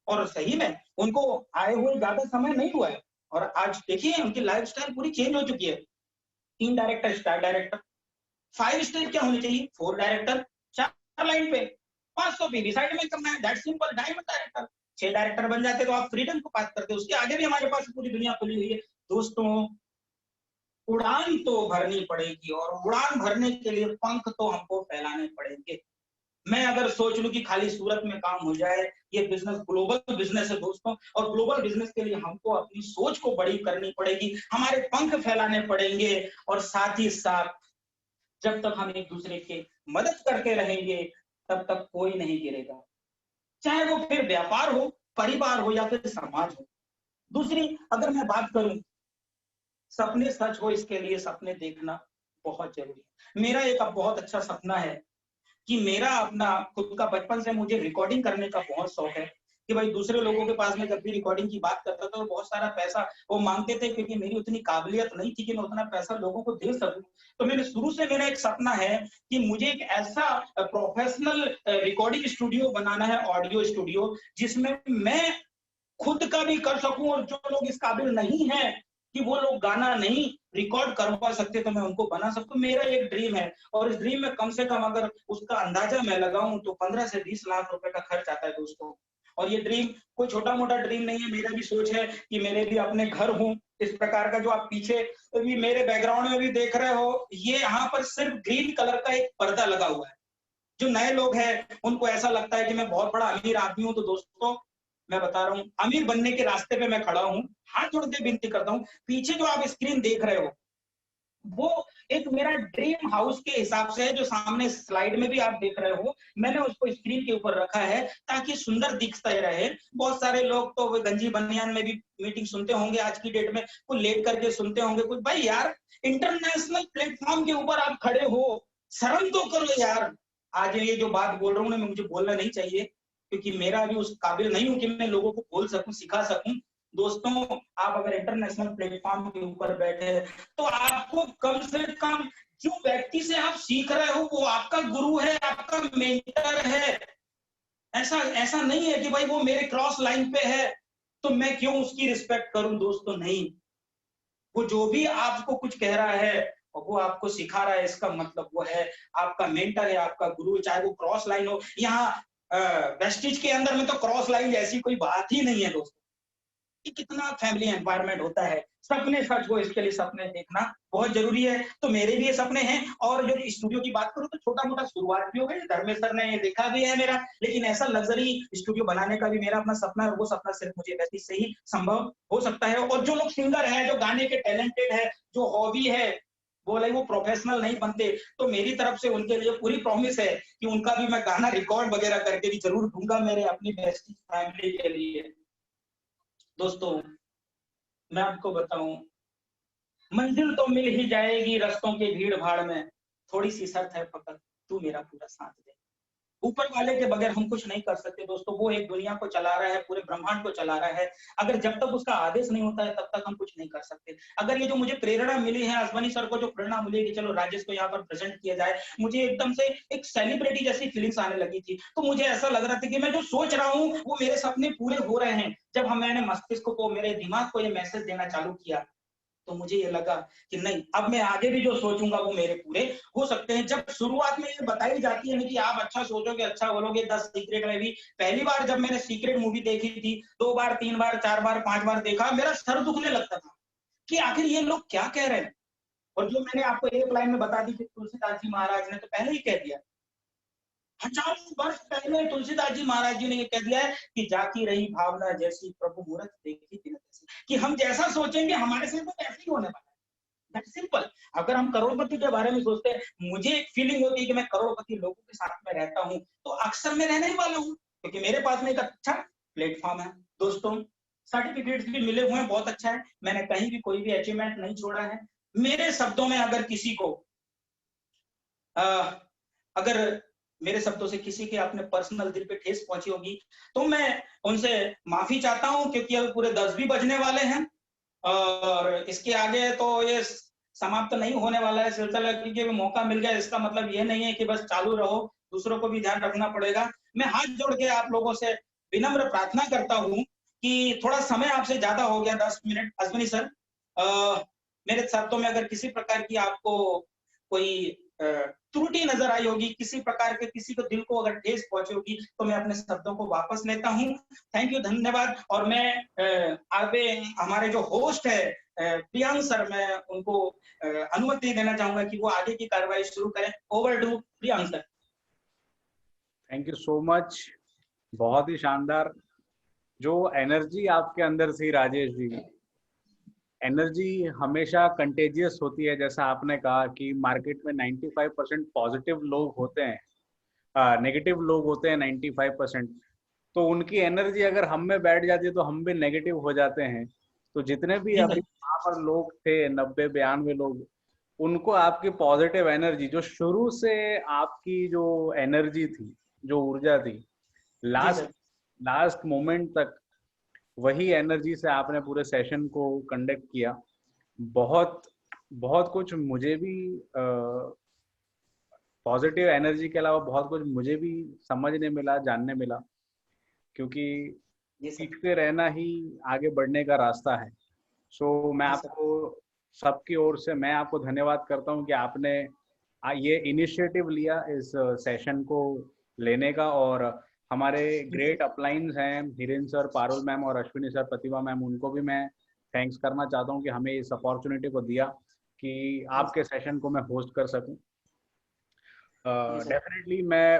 और सही में उनको आए हुए ज्यादा समय नहीं हुआ है, और आज देखिए उनकी लाइफस्टाइल पूरी चेंज हो चुकी है। 3 डायरेक्टर, स्टार डायरेक्टर। 5 स्टेप क्या होनी चाहिए? 4 डायरेक्टर, 4 लाइन पे 500 पीवी साइड में करना है। That simple. Diamond director, 6 director बन जाते तो आप फ्रीडम को बात करते। उसके आगे भी हमारे पास पूरी दुनिया खुली हुई है दोस्तों। उड़ान तो भरनी पड़ेगी, और उड़ान भरने के लिए पंख तो हमको फैलाने पड़ेंगे। मैं अगर सोच लूं कि खाली सूरत में काम हो जाए, ये बिजनेस ग्लोबल बिजनेस है दोस्तों, और ग्लोबल बिजनेस के लिए हमको अपनी सोच को बड़ी करनी पड़ेगी, हमारे पंख फैलाने पड़ेंगे। और साथ ही साथ जब तक हम एक दूसरे की मदद करते रहेंगे, तब तक कोई नहीं गिरेगा, चाहे वो फिर व्यापार हो, परिवार हो, या फिर समाज हो। दूसरी अगर मैं बात करूं, सपने सच हो, इसके लिए सपने देखना बहुत जरूरी है। मेरा एक बहुत अच्छा सपना है कि मेरा अपना खुद का, बचपन से मुझे रिकॉर्डिंग करने का बहुत शौक है। कि भाई दूसरे लोगों के पास में जब भी रिकॉर्डिंग की बात करता था तो बहुत सारा पैसा वो मांगते थे, क्योंकि मेरी उतनी काबिलियत नहीं थी कि मैं उतना पैसा लोगों को दे सकूं। तो मैंने शुरू से, मेरा एक सपना है कि मुझे एक ऐसा प्रोफेशनल रिकॉर्डिंग स्टूडियो बनाना है, ऑडियो स्टूडियो, जिसमें मैं खुद का भी कर सकूं, और जो लोग इस काबिल नहीं है कि वो लोग गाना नहीं रिकॉर्ड करवा सकते, तो मैं उनको बना सकूं। मेरा एक ड्रीम है, और इस ड्रीम में कम से कम अगर उसका अंदाजा मैं लगाऊं तो 15 से 20 लाख रुपए का खर्च आता है दोस्तों। और ये ड्रीम कोई छोटा मोटा ड्रीम नहीं है, मेरा भी सोच है कि मेरे भी अपने घर हो इस प्रकार का। जो आप पीछे भी मेरे बैकग्राउंड में भी देख रहे हो, ये यहाँ पर सिर्फ ग्रीन कलर का एक पर्दा लगा हुआ है। जो नए लोग हैं उनको ऐसा लगता है कि मैं बहुत बड़ा अमीर आदमी हूं, तो दोस्तों मैं बता रहा हूं, अमीर बनने के रास्ते पे मैं खड़ा हूं। हाथ जोड़ के विनती करता हूं, पीछे जो आप स्क्रीन देख रहे हो वो एक मेरा ड्रीम हाउस के हिसाब से है, जो सामने स्लाइड में भी आप देख रहे हो। मैंने उसको स्क्रीन के ऊपर रखा है ताकि सुंदर दिखता रहे। बहुत सारे लोग तो गंजी बनियान में भी मीटिंग सुनते होंगे आज की डेट में, कोई लेट करके सुनते होंगे, कुछ भाई यार इंटरनेशनल प्लेटफॉर्म के ऊपर आप खड़े हो, शर्म तो करो यार। आज ये जो बात बोल रहा हूँ ना, मुझे बोलना नहीं चाहिए, क्योंकि मेरा भी उस काबिल नहीं हूं कि मैं लोगों को बोल सकूं, सिखा सकूं। दोस्तों, आप अगर इंटरनेशनल प्लेटफॉर्म के ऊपर बैठे तो आपको कम से कम जो व्यक्ति से आप सीख रहे हो वो आपका गुरु है, आपका मेंटर है। ऐसा ऐसा नहीं है कि भाई वो मेरे क्रॉस लाइन पे है तो मैं क्यों उसकी रिस्पेक्ट करूं। दोस्तों नहीं, वो जो भी आपको कुछ कह रहा है और वो आपको सिखा रहा है, इसका मतलब वो है आपका मेंटर है, आपका गुरु, चाहे वो क्रॉस लाइन हो। यहाँ वेस्टिज के अंदर में तो क्रॉस लाइन जैसी कोई बात ही नहीं है दोस्तों। कि कितना फैमिली एनवायरनमेंट होता है। सपने सच हो, इसके लिए सपने देखना बहुत जरूरी है। तो मेरे भी ये सपने हैं। और जो स्टूडियो की बात करूं तो छोटा मोटा शुरुआत भी हो गई, धर्मेश सर ने ये देखा भी है मेरा, लेकिन ऐसा लग्जरी स्टूडियो बनाने का भी मेरा अपना सपना है। वो सपना सिर्फ मुझे वैसे से ही संभव हो सकता है। और जो लोग सिंगर है, जो गाने के टैलेंटेड है, जो हॉबी है, बोले वो प्रोफेशनल नहीं बनते, तो मेरी तरफ से उनके लिए पूरी प्रॉमिस है कि उनका भी मैं गाना रिकॉर्ड वगैरह करके भी जरूर दूंगा मेरे अपनी बेस्ट फैमिली के लिए। दोस्तों मैं आपको बताऊं, मंजिल तो मिल ही जाएगी रस्तों के भीड़ भाड़ में, थोड़ी सी शर्त है फकत, तू मेरा पूरा साथ दे। ऊपर वाले के बगैर हम कुछ नहीं कर सकते दोस्तों। वो एक दुनिया को चला रहा है, पूरे ब्रह्मांड को चला रहा है। अगर जब तक उसका आदेश नहीं होता है तब तक हम कुछ नहीं कर सकते। अगर ये जो मुझे प्रेरणा मिली है, अश्वनी सर को जो प्रेरणा मिली कि चलो राजेश को यहाँ पर प्रेजेंट किया जाए, मुझे एकदम से एक सेलिब्रिटी जैसी फीलिंग्स आने लगी थी। तो मुझे ऐसा लग रहा था कि मैं जो सोच रहा हूँ वो मेरे सपने पूरे हो रहे हैं। जब मैंने मस्तिष्क को, मेरे दिमाग को ये मैसेज देना चालू किया, तो मुझे ये लगा कि नहीं, अब मैं आगे भी जो सोचूंगा वो मेरे पूरे हो सकते हैं। जब शुरुआत में ये बताई जाती है ना कि आप अच्छा सोचोगे अच्छा बोलोगे, 10 सीक्रेट में भी पहली बार जब मैंने सीक्रेट मूवी देखी थी, 2 बार 3 बार 4 बार 5 बार देखा, मेरा सर दुखने लगता था कि आखिर ये लोग क्या कह रहे हैं। और जो मैंने आपको एक लाइन में बता दी कि तुलसीदास जी महाराज ने तो पहले ही कह दिया, हजारों वर्ष पहले तुलसीदास जी महाराज जी ने ये कह दिया है कि जाती रही भावना जैसी, प्रभु मूरत देखी तिन तैसी। कि हम जैसा सोचेंगे हमारे साथ तो ऐसे ही होने वाला है। That's simple. अगर हम करोड़पति के बारे में सोचते हैं, मुझे एक फीलिंग होती है कि मैं करोड़पति लोगों के साथ में रहता हूँ, तो अक्सर मैं रहने ही वाला हूँ, क्योंकि मेरे पास में एक अच्छा प्लेटफॉर्म है। दोस्तों, सर्टिफिकेट्स भी मिले हुए हैं, बहुत अच्छा है। मैंने कहीं भी कोई भी अचीवमेंट नहीं छोड़ा है। मेरे शब्दों में अगर किसी को अगर मेरे शब्दों से किसी के अपने पर्सनल दिल पे ठेस पहुंची होगी तो मैं उनसे माफी चाहता हूं, क्योंकि अब पूरे 10 भी बजने वाले हैं और इसके आगे तो ये समाप्त नहीं होने वाला है सिलसिला। क्योंकि मौका मिल गया, इसका मतलब ये नहीं है कि बस चालू रहो, दूसरों को भी ध्यान रखना पड़ेगा। मैं हाथ जोड़ के आप लोगों से विनम्र प्रार्थना करता हूं कि थोड़ा समय आपसे ज्यादा हो गया, 10 मिनट। अश्विनी सर, मेरे शब्दों में अगर किसी प्रकार की आपको कोई त्रुटि नजर आई होगी, किसी प्रकार के किसी को दिल को अगर ठेस पहुंची होगी, तो मैं अपने शब्दों को वापस लेता हूं। थैंक यू, धन्यवाद। और मैं आगे हमारे जो होस्ट है प्रियांक सर, मैं उनको अनुमति देना चाहूंगा कि वो आगे की कार्रवाई शुरू करें। Over to Priyank sir. Thank you so much, बहुत ही शानदार। जो एनर्जी आपके अंदर थी राजेश जी, एनर्जी हमेशा कंटेजियस होती है। जैसा आपने कहा कि मार्केट में 95% पॉजिटिव लोग होते हैं, नेगेटिव लोग होते हैं 95%। तो उनकी एनर्जी अगर हम में बैठ जाती है तो हम भी नेगेटिव हो जाते हैं। तो जितने भी अभी वहाँ पर लोग थे, 90-92 लोग, उनको आपकी पॉजिटिव एनर्जी, जो शुरू से आपकी जो एनर्जी थी, जो ऊर्जा थी, लास्ट लास्ट मोमेंट तक वही एनर्जी से आपने पूरे सेशन को कंडक्ट किया। बहुत बहुत कुछ मुझे भी पॉजिटिव एनर्जी के अलावा बहुत कुछ मुझे भी समझने मिला, जानने मिला, क्योंकि सीखते रहना ही आगे बढ़ने का रास्ता है। सो मैं आपको सबकी ओर से मैं आपको धन्यवाद करता हूं कि आपने ये इनिशिएटिव लिया इस सेशन को लेने का। और हमारे ग्रेट अपलाइंस हैं हिरेन सर, पारुल मैम और अश्विनी सर, प्रतिभा मैम, उनको भी मैं थैंक्स करना चाहता हूं कि हमें इस अपॉर्चुनिटी को दिया कि आपके सेशन को मैं होस्ट कर सकूं। डेफिनेटली मैं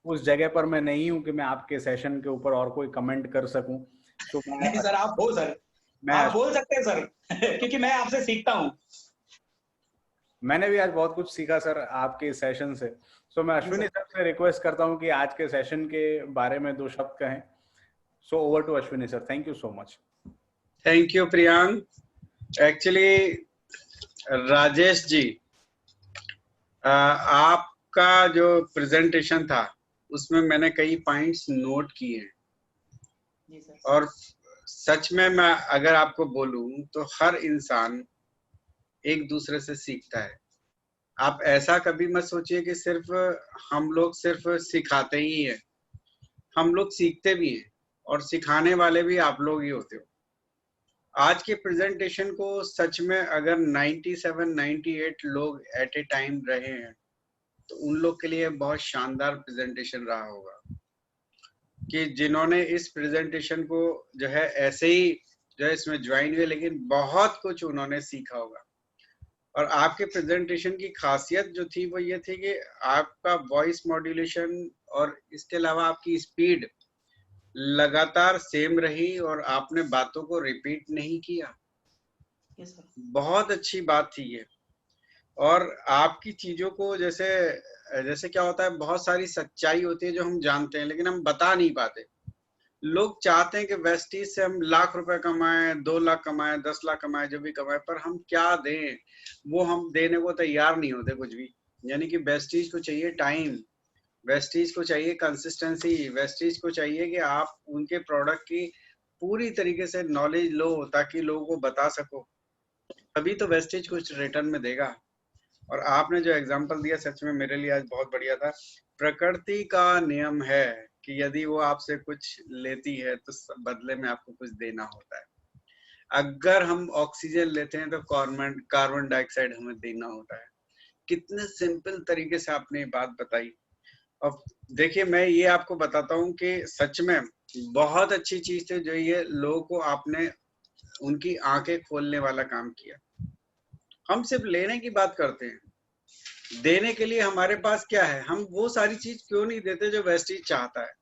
उस जगह पर मैं नहीं हूं कि मैं आपके सेशन के ऊपर और कोई कमेंट कर सकूं। तो नहीं सर, आप हो सर, आप बोल सकते हैं सर क्योंकि मैं आपसे सीखता हूं। मैंने भी आज बहुत कुछ सीखा सर आपके सेशन से। सो मैं अश्विनी सर से रिक्वेस्ट करता हूं कि आज के सेशन के बारे में 2 शब्द कहें। So over to Ashwini sir, thank you so much. Thank you Priyank. Actually Rajesh ji, आपका जो प्रेजेंटेशन था उसमें मैंने कई पॉइंट्स नोट किए हैं, और सच में मैं अगर आपको बोलूं तो हर इंसान एक दूसरे से सीखता है। आप ऐसा कभी मत सोचिए कि सिर्फ हम लोग सिर्फ सिखाते ही हैं, हम लोग सीखते भी हैं, और सिखाने वाले भी आप लोग ही होते हो। आज के प्रेजेंटेशन को सच में अगर 97-98 लोग एट ए टाइम रहे हैं तो उन लोग के लिए बहुत शानदार प्रेजेंटेशन रहा होगा, कि जिन्होंने इस प्रेजेंटेशन को जो है ऐसे ही जो है इसमें ज्वाइन हुए, लेकिन बहुत कुछ उन्होंने सीखा होगा। और आपके प्रेजेंटेशन की खासियत जो थी वो ये थी कि आपका वॉइस मॉड्यूलेशन और इसके अलावा आपकी स्पीड लगातार सेम रही, और आपने बातों को रिपीट नहीं किया। बहुत अच्छी बात थी ये। और आपकी चीजों को जैसे जैसे क्या होता है, बहुत सारी सच्चाई होती है जो हम जानते हैं लेकिन हम बता नहीं पाते। लोग चाहते हैं कि वेस्टीज से हम लाख रुपए कमाएं, 2 लाख कमाएं, 10 लाख कमाएं, जो भी कमाएं, पर हम क्या दें वो हम देने को तैयार नहीं होते कुछ भी। यानी कि वेस्टीज को चाहिए टाइम, वेस्टीज को चाहिए कंसिस्टेंसी, वेस्टीज को चाहिए कि आप उनके प्रोडक्ट की पूरी तरीके से नॉलेज लो ताकि लोगों को बता सको, तभी तो वेस्टीज कुछ रिटर्न में देगा। और आपने जो एग्जांपल दिया सच में मेरे लिए आज बहुत बढ़िया था। प्रकृति का नियम है कि यदि वो आपसे कुछ लेती है तो बदले में आपको कुछ देना होता है। अगर हम ऑक्सीजन लेते हैं तो कार्बन डाइऑक्साइड हमें देना होता है। कितने सिंपल तरीके से आपने ये बात बताई। अब देखिए, मैं ये आपको बताता हूँ कि सच में बहुत अच्छी चीज थी जो ये लोगों को आपने उनकी आंखें खोलने वाला काम किया। हम सिर्फ लेने की बात करते हैं, देने के लिए हमारे पास क्या है, हम वो सारी चीज क्यों नहीं देते जो वेस्टीज चाहता है।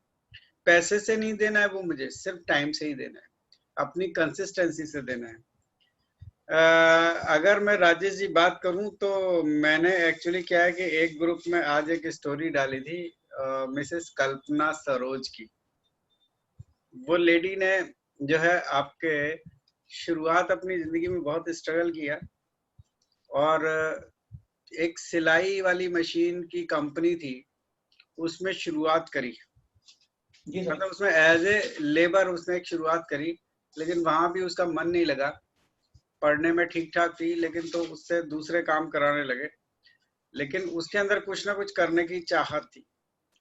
पैसे से नहीं देना है वो मुझे, सिर्फ टाइम से ही देना है, अपनी कंसिस्टेंसी से देना है। अगर मैं राजेश जी बात करूं तो मैंने एक्चुअली क्या है कि एक ग्रुप में आज एक स्टोरी डाली थी मिसेस कल्पना सरोज की। वो लेडी ने जो है आपके शुरुआत अपनी जिंदगी में बहुत स्ट्रगल किया, और एक सिलाई वाली मशीन की कंपनी थी उसमें शुरुआत करी। मतलब उसमें एज ए लेबर उसने एक शुरुआत करी, लेकिन वहां भी उसका मन नहीं लगा। पढ़ने में ठीक ठाक थी लेकिन तो उससे दूसरे काम कराने लगे, लेकिन उसके अंदर कुछ ना कुछ करने की चाहत थी।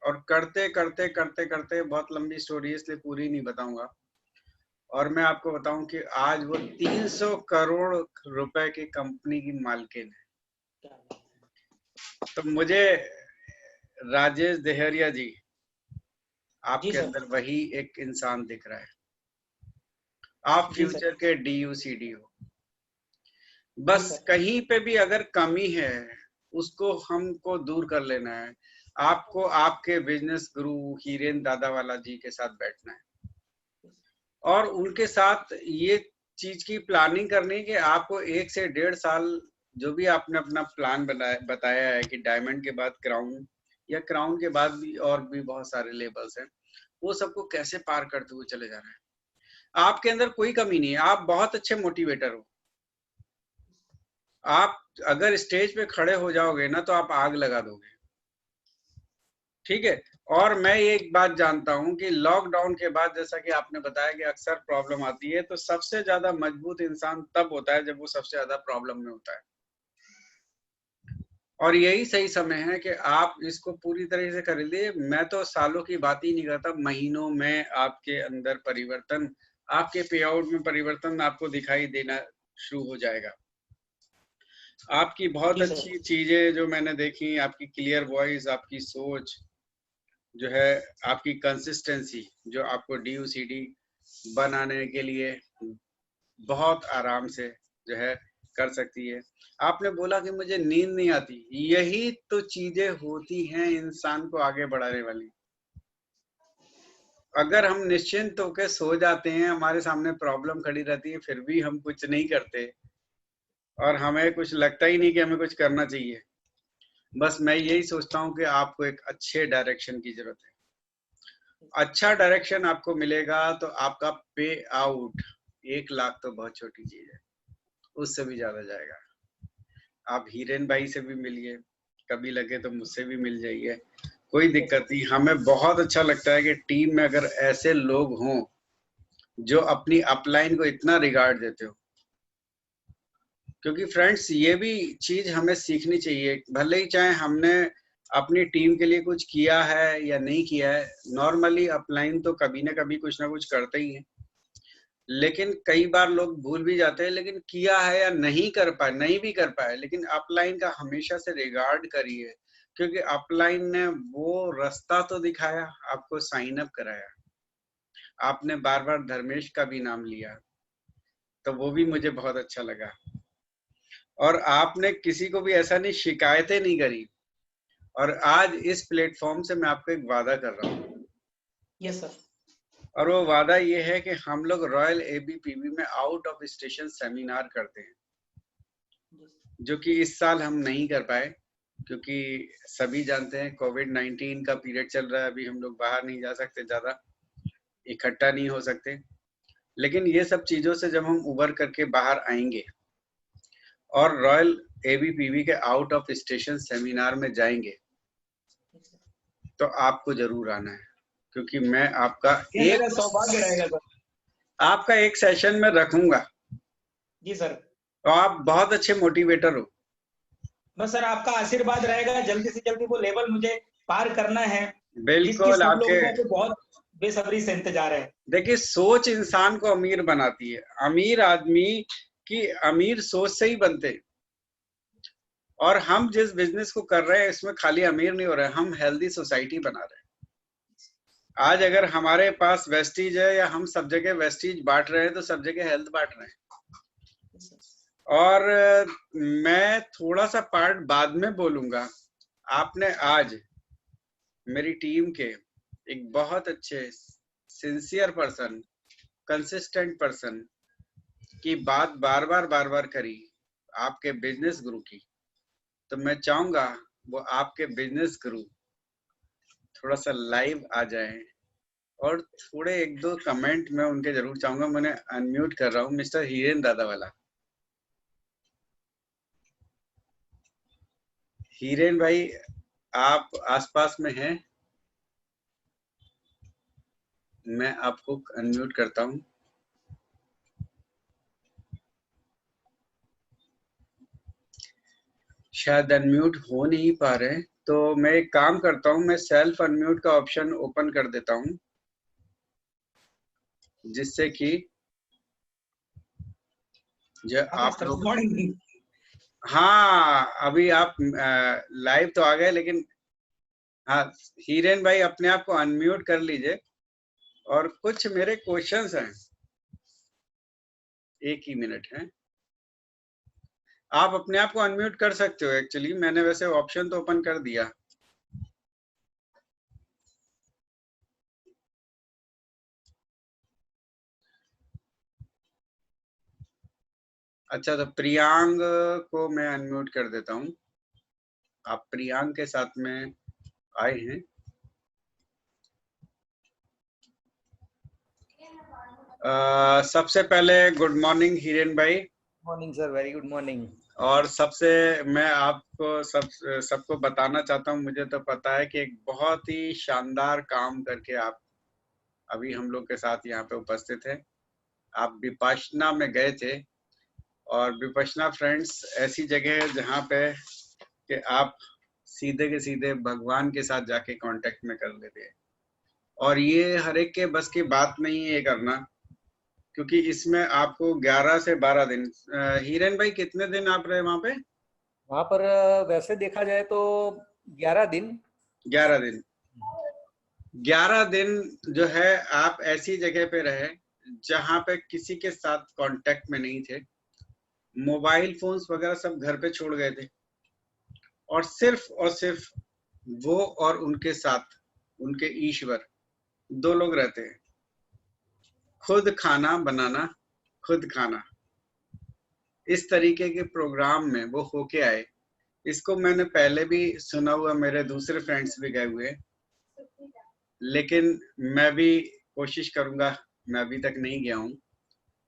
और करते करते करते करते, बहुत लंबी स्टोरी है इसलिए पूरी नहीं बताऊंगा, और मैं आपको बताऊं कि आज वो 300 करोड़ रुपए की कंपनी की मालकिन है। तो मुझे राजेश देहरिया जी, आपके अंदर वही एक इंसान दिख रहा है। आप फ्यूचर के DUCD हो। बस कहीं पे भी अगर कमी है उसको हमको दूर कर लेना है। आपको आपके बिजनेस गुरु हीरेन दादावाला जी के साथ बैठना है और उनके साथ ये चीज की प्लानिंग करनी है कि आपको 1 से 1.5 साल जो भी आपने अपना प्लान बताया है कि डायमंड के बाद क्राउन, या क्राउन के बाद भी और भी बहुत सारे लेवल्स हैं, वो सबको कैसे पार करते हुए चले जाना है। आपके अंदर कोई कमी नहीं है, आप बहुत अच्छे मोटिवेटर हो। आप अगर स्टेज पे खड़े हो जाओगे ना तो आप आग लगा दोगे, ठीक है। और मैं एक बात जानता हूं कि लॉकडाउन के बाद, जैसा कि आपने बताया कि अक्सर प्रॉब्लम आती है, तो सबसे ज्यादा मजबूत इंसान तब होता है जब वो सबसे ज्यादा प्रॉब्लम में होता है। और यही सही समय है कि आप इसको पूरी तरह से कर लीजिए। मैं तो सालों की बात ही नहीं करता, महीनों में आपके अंदर परिवर्तन, आपके पे आउट में परिवर्तन आपको दिखाई देना शुरू हो जाएगा। आपकी बहुत अच्छी चीजें जो मैंने देखी, आपकी क्लियर वॉइस, आपकी सोच जो है, आपकी कंसिस्टेंसी जो आपको DUCD बनाने के लिए बहुत आराम से जो है कर सकती है। आपने बोला कि मुझे नींद नहीं आती, यही तो चीजें होती हैं इंसान को आगे बढ़ाने वाली। अगर हम निश्चिंत होकर सो जाते हैं, हमारे सामने प्रॉब्लम खड़ी रहती है, फिर भी हम कुछ नहीं करते और हमें कुछ लगता ही नहीं कि हमें कुछ करना चाहिए, बस मैं यही सोचता हूँ कि आपको एक अच्छे डायरेक्शन की जरूरत है। अच्छा डायरेक्शन आपको मिलेगा तो आपका पे आउट 1 लाख तो बहुत छोटी चीज है, उससे भी ज्यादा जाएगा। आप हीरेन भाई से भी मिलिए, कभी लगे तो मुझसे भी मिल जाइए, कोई दिक्कत नहीं। हमें बहुत अच्छा लगता है कि टीम में अगर ऐसे लोग हों जो अपनी अपलाइन को इतना रिगार्ड देते हो, क्योंकि फ्रेंड्स ये भी चीज हमें सीखनी चाहिए। भले ही चाहे हमने अपनी टीम के लिए कुछ किया है या नहीं किया है, नॉर्मली अपलाइन तो कभी ना कभी कुछ ना कुछ करते ही है, लेकिन कई बार लोग भूल भी जाते हैं। लेकिन किया है या नहीं कर पाए, नहीं भी कर पाए, लेकिन अपलाइन का हमेशा से रिगार्ड करिए, क्योंकि अपलाइन ने वो रास्ता तो दिखाया, आपको साइन अप कराया। आपने बार बार धर्मेश का भी नाम लिया, तो वो भी मुझे बहुत अच्छा लगा। और आपने किसी को भी ऐसा नहीं, शिकायतें नहीं करी। और आज इस प्लेटफॉर्म से मैं आपको एक वादा कर रहा हूँ। Yes sir. और वो वादा ये है कि हम लोग रॉयल ABPB में आउट ऑफ स्टेशन सेमिनार करते हैं, जो कि इस साल हम नहीं कर पाए, क्योंकि सभी जानते हैं कोविड-19 का पीरियड चल रहा है, अभी हम लोग बाहर नहीं जा सकते, ज्यादा इकट्ठा नहीं हो सकते। लेकिन ये सब चीजों से जब हम उबर करके बाहर आएंगे और रॉयल ABPB के आउट ऑफ स्टेशन सेमिनार में जाएंगे, तो आपको जरूर आना है, क्योंकि मैं आपका एक सौभाग्य रहेगा सर, आपका एक सेशन में रखूंगा। जी सर। तो आप बहुत अच्छे मोटिवेटर हो। बस सर आपका आशीर्वाद रहेगा, जल्दी से जल्दी वो लेवल मुझे पार करना है, बिल्कुल। सब आपके लोगों को बहुत बेसब्री से इंतजार है। देखिए, सोच इंसान को अमीर बनाती है। अमीर आदमी की अमीर सोच से ही बनते हैं। और हम जिस बिजनेस को कर रहे हैं, इसमें खाली अमीर नहीं हो रहे, हम हेल्दी सोसाइटी बना रहे हैं। आज अगर हमारे पास वेस्टीज है या हम सब जगह वेस्टीज बांट रहे हैं, तो सब जगह हेल्थ बांट रहे हैं। और मैं थोड़ा सा पार्ट बाद में बोलूंगा। आपने आज मेरी टीम के एक बहुत अच्छे सिंसियर पर्सन, कंसिस्टेंट पर्सन की बात बार बार करी, आपके बिजनेस गुरु की। तो मैं चाहूंगा वो आपके बिजनेस गुरु थोड़ा सा लाइव आ जाए और थोड़े 1-2 कमेंट मैं उनके जरूर चाहूंगा। मैंने अनम्यूट कर रहा हूँ मिस्टर हीरेन दादा वाला। हीरेन भाई, आप आसपास में हैं? मैं आपको अनम्यूट करता हूँ। शायद अनम्यूट हो नहीं पा रहे, तो मैं एक काम करता हूँ, मैं सेल्फ अनम्यूट का ऑप्शन ओपन कर देता हूँ, जिससे कि जो आप लोग, हाँ अभी आप लाइव तो आ गए, लेकिन हाँ हीरेन भाई अपने आप को अनम्यूट कर लीजिए। और कुछ मेरे क्वेश्चंस हैं, 1 ही मिनट है। आप अपने आप को अनम्यूट कर सकते हो। एक्चुअली मैंने वैसे ऑप्शन तो ओपन कर दिया। अच्छा, तो प्रियांक को मैं अनम्यूट कर देता हूँ। आप प्रियांक के साथ में आए हैं। सबसे पहले गुड मॉर्निंग हीरेन भाई। Morning sir, very good morning. और सबसे मैं आपको सबको बताना चाहता हूँ, मुझे तो पता है कि एक बहुत ही शानदार काम करके आप अभी हम लोग के साथ यहाँ पे उपस्थित है। आप विपश्यना में गए थे, और विपश्यना फ्रेंड्स ऐसी जगह है जहाँ पे कि आप सीधे के सीधे भगवान के साथ जाके कांटेक्ट में कर लेते हैं। और ये हर एक के बस की बात नहीं है ये करना, क्योंकि इसमें आपको 11 से 12 दिन, हिरेन भाई कितने दिन आप रहे वहां पे? वहां पर वैसे देखा जाए तो 11 दिन। 11 दिन 11 दिन जो है आप ऐसी जगह पे रहे जहां पे किसी के साथ कांटेक्ट में नहीं थे, मोबाइल फोन्स वगैरह सब घर पे छोड़ गए थे, और सिर्फ वो और उनके साथ उनके ईश्वर 2 लोग रहते हैं। खुद खाना बनाना, खुद खाना, इस तरीके के प्रोग्राम में वो होके आए। इसको मैंने पहले भी सुना हुआ, मेरे दूसरे फ्रेंड्स भी गए हुए, लेकिन मैं भी कोशिश करूंगा, मैं अभी तक नहीं गया हूँ,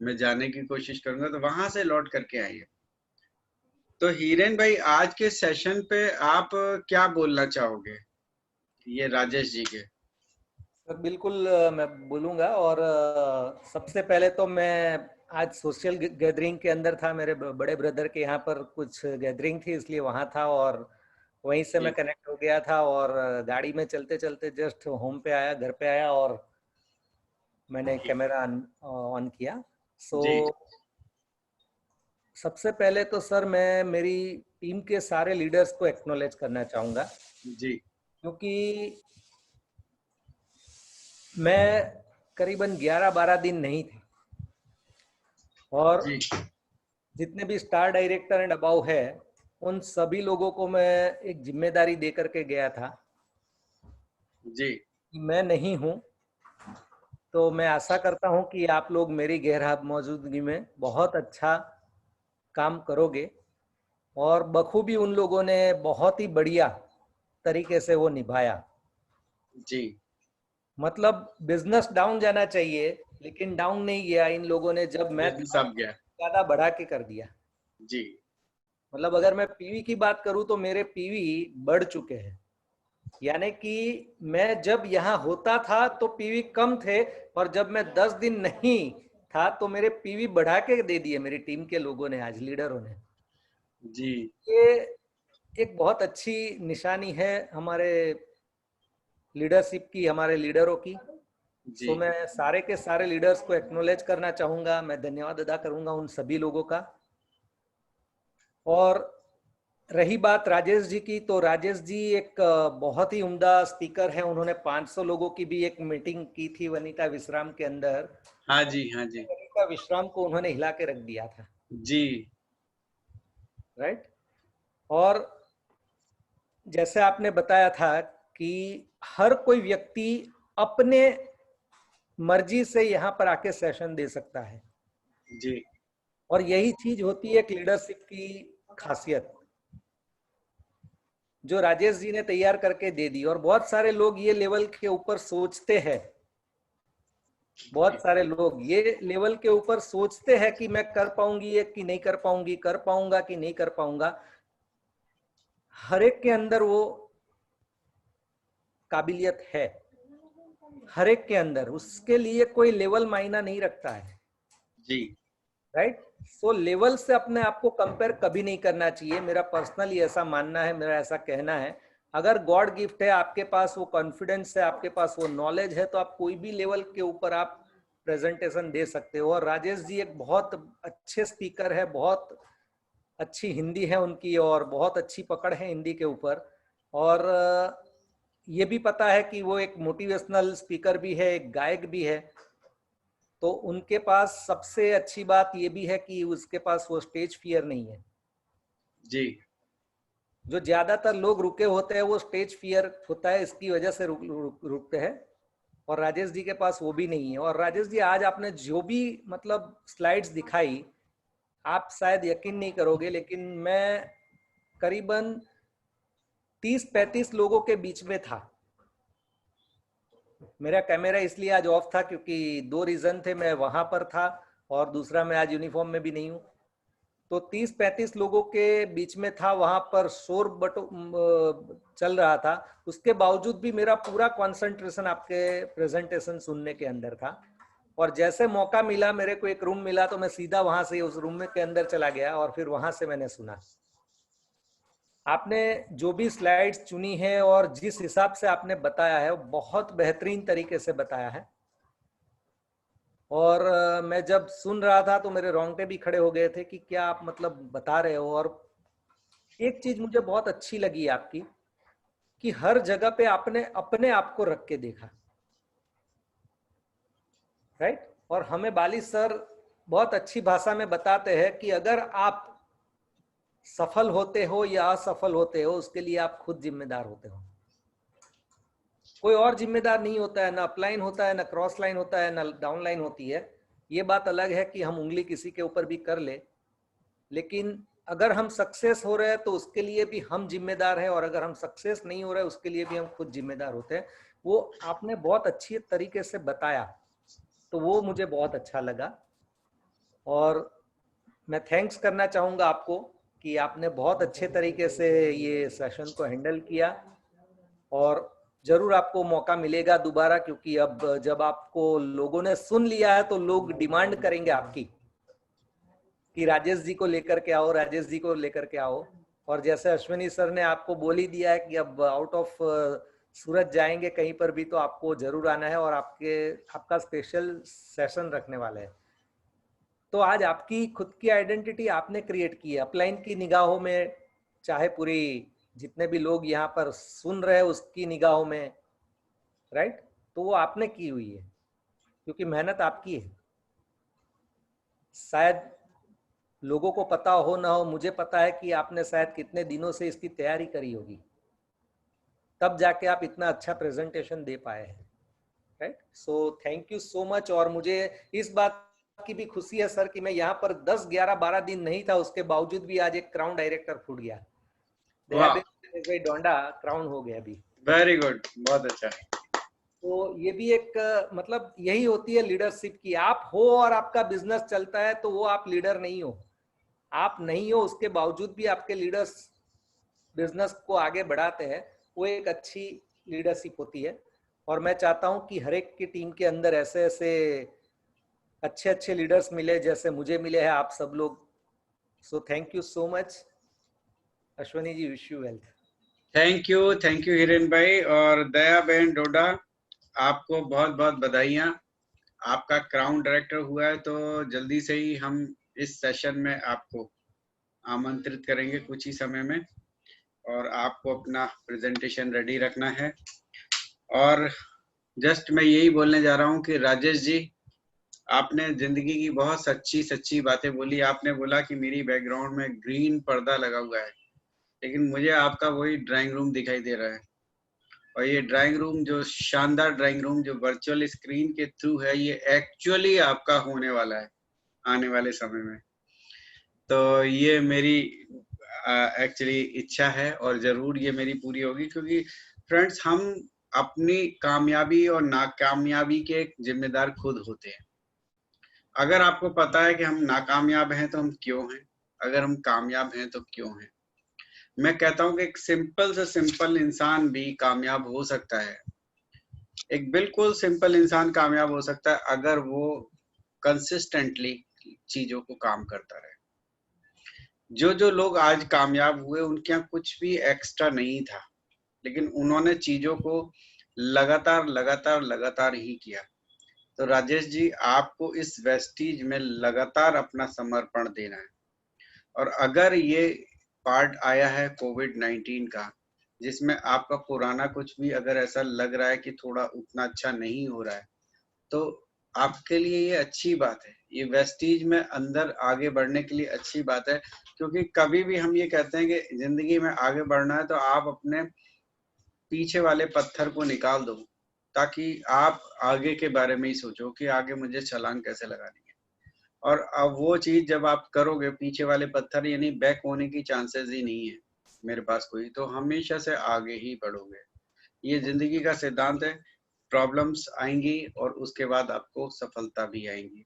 मैं जाने की कोशिश करूंगा, तो वहां से लौट करके आइए। तो हिरेन भाई, आज के सेशन पे आप क्या बोलना चाहोगे ये राजेश जी के? सर बिल्कुल मैं बोलूँगा। और सबसे पहले तो मैं आज सोशल गैदरिंग के अंदर था, मेरे बड़े ब्रदर के यहाँ पर कुछ गैदरिंग थी, इसलिए वहाँ था, और वहीं से मैं कनेक्ट हो गया था। और गाड़ी में चलते चलते जस्ट होम पे आया, घर पे आया, और मैंने कैमरा ऑन किया। सबसे पहले तो सर मैं मेरी टीम के सारे लीडर्स को एक्नॉलेज करना चाहूँगा जी, क्योंकि मैं करीबन 11-12 दिन नहीं थे, और जितने भी स्टार डायरेक्टर एंड अबाउ है उन सभी लोगों को मैं एक जिम्मेदारी दे करके गया था जी। मैं नहीं हूं, तो मैं आशा करता हूं कि आप लोग मेरी गैर मौजूदगी में बहुत अच्छा काम करोगे। और बखूबी उन लोगों ने बहुत ही बढ़िया तरीके से वो निभाया। जी, मतलब बिजनेस डाउन जाना चाहिए, लेकिन डाउन नहीं गया इन लोगों ने, जब मैं सब गया ज्यादा बढ़ा के कर दिया। जी। मतलब अगर मैं पीवी की बात करूं तो मेरे पीवी बढ़ चुके हैं, यानी कि मैं जब यहाँ होता था तो पीवी कम थे, और जब मैं 10 दिन नहीं था तो मेरे पीवी बढ़ा के दे दिए मेरी टीम के लोगों ने, आज लीडरों ने। जी, ये एक बहुत अच्छी निशानी है हमारे लीडरशिप की, हमारे लीडरों की। तो मैं सारे के सारे लीडर्स को एक्नॉलेज करना चाहूंगा, मैं धन्यवाद अदा करूंगा उन सभी लोगों का। और रही बात राजेश जी की, तो राजेश जी एक बहुत ही उम्दा स्पीकर है। उन्होंने 500 लोगों की भी एक मीटिंग की थी वनिता विश्राम के अंदर। हाँ जी, हाँ जी। वनिता विश्राम को उन्होंने हिला के रख दिया था जी, राइट। और जैसे आपने बताया था कि हर कोई व्यक्ति अपने मर्जी से यहाँ पर आके सेशन दे सकता है जी, और यही चीज होती है एक लीडरशिप की खासियत, जो राजेश जी ने तैयार करके दे दी। और बहुत सारे लोग ये लेवल के ऊपर सोचते हैं, बहुत सारे लोग ये लेवल के ऊपर सोचते हैं कि मैं कर पाऊंगी ये कि नहीं कर पाऊंगी, कर पाऊंगा कि नहीं कर पाऊंगा। हर एक के अंदर वो काबिलियत है, हर एक के अंदर, उसके लिए कोई लेवल मायना नहीं रखता है जी, राइट। सो लेवल से अपने आप को कंपेयर कभी नहीं करना चाहिए, मेरा पर्सनली ऐसा मानना है, मेरा ऐसा कहना है। अगर गॉड गिफ्ट है, आपके पास वो कॉन्फिडेंस है, आपके पास वो नॉलेज है, तो आप कोई भी लेवल के ऊपर आप प्रेजेंटेशन दे सकते हो। और राजेश जी एक बहुत अच्छे स्पीकर है, बहुत अच्छी हिंदी है उनकी, और बहुत अच्छी पकड़ है हिंदी के ऊपर। और ये भी पता है कि वो एक मोटिवेशनल स्पीकर भी है, एक गायक भी है। तो उनके पास सबसे अच्छी बात ये भी है कि उसके पास वो स्टेज फियर नहीं है। जी, जो ज्यादातर लोग रुके होते हैं वो स्टेज फियर होता है, इसकी वजह से रुकते हैं। और राजेश जी के पास वो भी नहीं है। और राजेश जी, आज आपने जो भी मतलब स्लाइड्स दिखाई, आप शायद यकीन नहीं करोगे, लेकिन मैं करीबन 30-35 लोगों के बीच में था। मेरा कैमरा इसलिए आज ऑफ था क्योंकि 2 रीजन थे, मैं वहां पर था और दूसरा मैं आज यूनिफॉर्म में भी नहीं हूँ। तो 30-35 लोगों के बीच में था, वहां पर शोर चल रहा था, उसके बावजूद भी मेरा पूरा कंसंट्रेशन आपके प्रेजेंटेशन सुनने के अंदर था। और जैसे मौका मिला, मेरे को एक रूम मिला, तो मैं सीधा वहां से उस रूम में के अंदर चला गया और फिर वहां से मैंने सुना। आपने जो भी स्लाइड्स चुनी है और जिस हिसाब से आपने बताया है, वो बहुत बेहतरीन तरीके से बताया है। और मैं जब सुन रहा था तो मेरे रोंगटे भी खड़े हो गए थे कि क्या आप मतलब बता रहे हो। और एक चीज मुझे बहुत अच्छी लगी आपकी, कि हर जगह पे आपने अपने आप को रख के देखा, राइट। और हमें बाली सर बहुत अच्छी भाषा में बताते हैं कि अगर आप सफल होते हो या असफल होते हो, उसके लिए आप खुद जिम्मेदार होते हो, कोई और जिम्मेदार नहीं होता है। ना अपलाइन होता है, ना क्रॉस लाइन होता है, ना डाउन लाइन होती है। ये बात अलग है कि हम उंगली किसी के ऊपर भी कर ले, लेकिन अगर हम सक्सेस हो रहे हैं तो उसके लिए भी हम जिम्मेदार हैं, और अगर हम सक्सेस नहीं हो रहे उसके लिए भी हम खुद जिम्मेदार होते हैं। वो आपने बहुत अच्छी तरीके से बताया, तो वो मुझे बहुत अच्छा लगा। और मैं थैंक्स करना चाहूँगा आपको कि आपने बहुत अच्छे तरीके से ये सेशन को हैंडल किया। और जरूर आपको मौका मिलेगा दोबारा, क्योंकि अब जब आपको लोगों ने सुन लिया है तो लोग डिमांड करेंगे आपकी कि राजेश जी को लेकर के आओ, राजेश जी को लेकर के आओ। और जैसे अश्विनी सर ने आपको बोल ही दिया है कि अब आउट ऑफ सूरत जाएंगे कहीं पर भी, तो आपको जरूर आना है और आपका स्पेशल सेशन रखने वाले हैं। तो आज आपकी खुद की आइडेंटिटी आपने क्रिएट की है अपलाइन की निगाहों में, चाहे पूरी जितने भी लोग यहाँ पर सुन रहे हैं उसकी निगाहों में, राइट। तो वो आपने की हुई है, क्योंकि मेहनत आपकी है। शायद लोगों को पता हो ना हो, मुझे पता है कि आपने शायद कितने दिनों से इसकी तैयारी करी होगी, तब जाके आप इतना अच्छा प्रेजेंटेशन दे पाए हैं, right. So thank you so much. और मुझे इस बात की भी खुशी है सर कि मैं यहाँ पर 10, 11, 12 दिन नहीं था, उसके बावजूद भी आज एक क्राउन डायरेक्टर फूट गया। डोंडा क्राउन हो गया अभी। वेरी गुड, बहुत अच्छा। तो ये भी एक मतलब यही होती है लीडरशिप की, आप हो और आपका बिजनेस चलता है तो वो आप लीडर नहीं हो। आप नहीं हो उसके बावजूद भी आपके लीडर्स बिजनेस को आगे बढ़ाते हैं, वो एक अच्छी लीडरशिप होती है। और मैं चाहता हूं कि हर एक की टीम के अंदर ऐसे ऐसे अच्छे अच्छे लीडर्स मिले जैसे मुझे मिले हैं आप सब लोग। So thank you so much Ashwani ji, wish you wealth. Thank you Hiren भाई। और दया बहन डोडा, आपको बहुत बहुत बधाइयाँ। आपका क्राउन डायरेक्टर हुआ है, तो जल्दी से ही हम इस सेशन में आपको आमंत्रित करेंगे कुछ ही समय में, और आपको अपना प्रेजेंटेशन रेडी रखना है। और जस्ट मैं यही बोलने जा रहा हूँ कि राजेश जी, आपने जिंदगी की बहुत सच्ची सच्ची बातें बोली। आपने बोला कि मेरी बैकग्राउंड में ग्रीन पर्दा लगा हुआ है, लेकिन मुझे आपका वही ड्राइंग रूम दिखाई दे रहा है। और ये ड्राइंग रूम, जो शानदार ड्राइंग रूम जो वर्चुअल स्क्रीन के थ्रू है, ये एक्चुअली आपका होने वाला है आने वाले समय में। तो ये मेरी एक्चुअली इच्छा है और जरूर ये मेरी पूरी होगी, क्योंकि फ्रेंड्स, हम अपनी कामयाबी और नाकामयाबी के जिम्मेदार खुद होते हैं। अगर आपको पता है कि हम नाकामयाब हैं तो हम क्यों हैं, अगर हम कामयाब हैं तो क्यों हैं। मैं कहता हूं कि एक सिंपल से सिंपल इंसान भी कामयाब हो सकता है। एक बिल्कुल सिंपल इंसान कामयाब हो सकता है अगर वो कंसिस्टेंटली चीजों को काम करता रहे। जो लोग आज कामयाब हुए, उनके यहाँ कुछ भी एक्स्ट्रा नहीं था, लेकिन उन्होंने चीजों को लगातार लगातार लगातार ही किया। तो राजेश जी, आपको इस वेस्टीज में लगातार अपना समर्पण देना है। और अगर ये पार्ट आया है कोविड-19 का, जिसमें आपका पुराना कुछ भी अगर ऐसा लग रहा है कि थोड़ा उतना अच्छा नहीं हो रहा है, तो आपके लिए ये अच्छी बात है। ये वेस्टीज में अंदर आगे बढ़ने के लिए अच्छी बात है, क्योंकि कभी भी हम ये कहते हैं कि जिंदगी में आगे बढ़ना है तो आप अपने पीछे वाले पत्थर को निकाल दो, ताकि आप आगे के बारे में ही सोचो कि आगे मुझे छलांग कैसे लगानी है। और अब वो चीज जब आप करोगे, पीछे वाले पत्थर यानी बैक होने की चांसेस ही नहीं है मेरे पास कोई, तो हमेशा से आगे ही बढ़ोगे। ये जिंदगी का सिद्धांत है। प्रॉब्लम्स आएंगी और उसके बाद आपको सफलता भी आएंगी।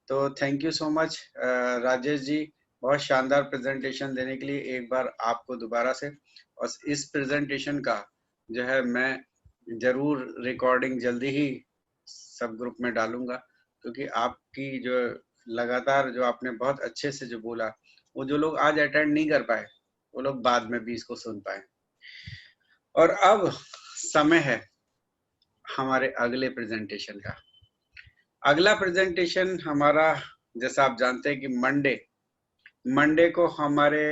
तो thank you so much Rajesh ji, बहुत शानदार प्रेजेंटेशन देने के लिए एक बार आपको दोबारा से, और इस प्रेजेंटेशन का जो है मैं जरूर रिकॉर्डिंग जल्दी ही सब ग्रुप में डालूंगा, क्योंकि आपकी जो लगातार जो आपने बहुत अच्छे से जो बोला, वो जो लोग आज अटेंड नहीं कर पाए वो लोग बाद में भी इसको सुन पाए। और अब समय है हमारे अगले प्रेजेंटेशन का। अगला प्रेजेंटेशन हमारा, जैसा आप जानते हैं कि मंडे को हमारे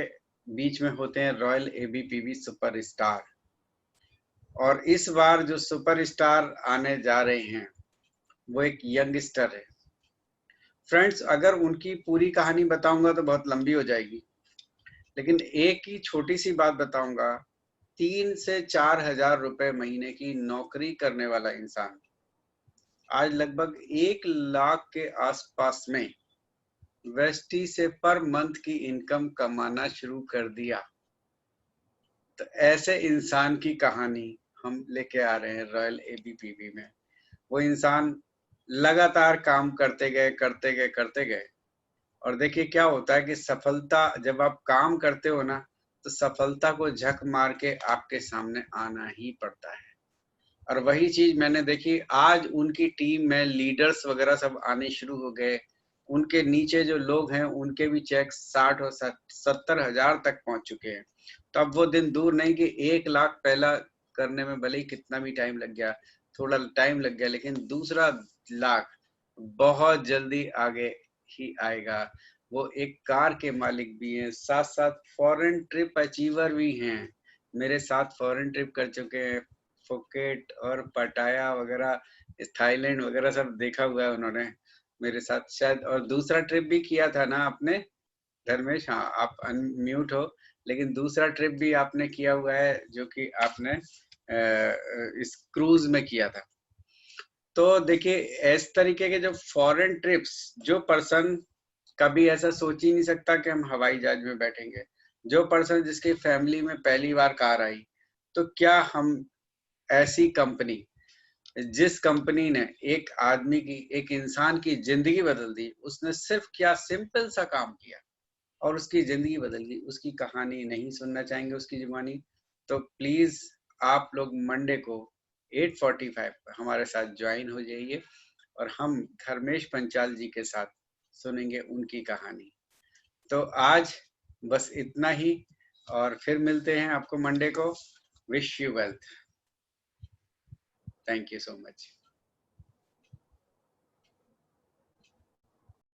बीच में होते हैं रॉयल एबीपीवी सुपरस्टार, और इस बार जो सुपरस्टार आने जा रहे हैं वो एक यंगस्टर है। फ्रेंड्स, अगर उनकी पूरी कहानी बताऊंगा तो बहुत लंबी हो जाएगी, लेकिन एक ही छोटी सी बात बताऊंगा। 3 से 4 हजार रुपए महीने की नौकरी करने वाला इंसान आज लगभग 1 लाख के आसपास में वेस्टी से पर मंथ की इनकम कमाना शुरू कर दिया। तो ऐसे इंसान की कहानी हम लेके आ रहे हैं रॉयल एबीपीवी में। वो इंसान लगातार काम करते गए, और देखिए क्या होता है कि सफलता, जब आप काम करते हो ना, तो सफलता को झक मार के आपके सामने आना ही पड़ता है। और वही चीज मैंने देखी, आज उनकी टीम में लीडर्स वगैरह सब आने शुरू हो गए। उनके नीचे जो लोग हैं उनके भी चेक 60 और 70 हजार तक पहुंच चुके हैं। तो अब वो दिन दूर नहीं कि 1 लाख पहला करने में भले ही कितना भी टाइम लग गया, थोड़ा टाइम लग गया, लेकिन दूसरा लाख बहुत जल्दी आगे ही आएगा। वो एक कार के मालिक भी हैं, साथ साथ फॉरेन ट्रिप अचीवर भी हैं। मेरे साथ फॉरेन ट्रिप कर चुके हैं, फुकेट और पटाया वगैरह, थाईलैंड वगैरह सब देखा हुआ है उन्होंने मेरे साथ शायद। और दूसरा ट्रिप भी किया था ना आपने धर्मेश? हाँ, आप अनम्यूट हो, लेकिन दूसरा ट्रिप भी आपने किया हुआ है जो कि आपने इस क्रूज में किया था। तो देखिए, इस तरीके के जो फॉरेन ट्रिप्स, जो पर्सन कभी ऐसा सोच ही नहीं सकता कि हम हवाई जहाज में बैठेंगे, जो पर्सन जिसकी फैमिली में पहली बार कार आई, तो क्या हम ऐसी कंपनी, जिस कंपनी ने एक आदमी की, एक इंसान की जिंदगी बदल दी, उसने सिर्फ क्या सिंपल सा काम किया और उसकी जिंदगी बदल गई, उसकी कहानी नहीं सुनना चाहेंगे उसकी जुबानी? तो प्लीज आप लोग मंडे को 8:45 हमारे साथ ज्वाइन हो जाइए, और हम धर्मेश पंचाल जी के साथ सुनेंगे उनकी कहानी। तो आज बस इतना ही, और फिर मिलते हैं आपको मंडे को। Wish you wealth. Thank you so much.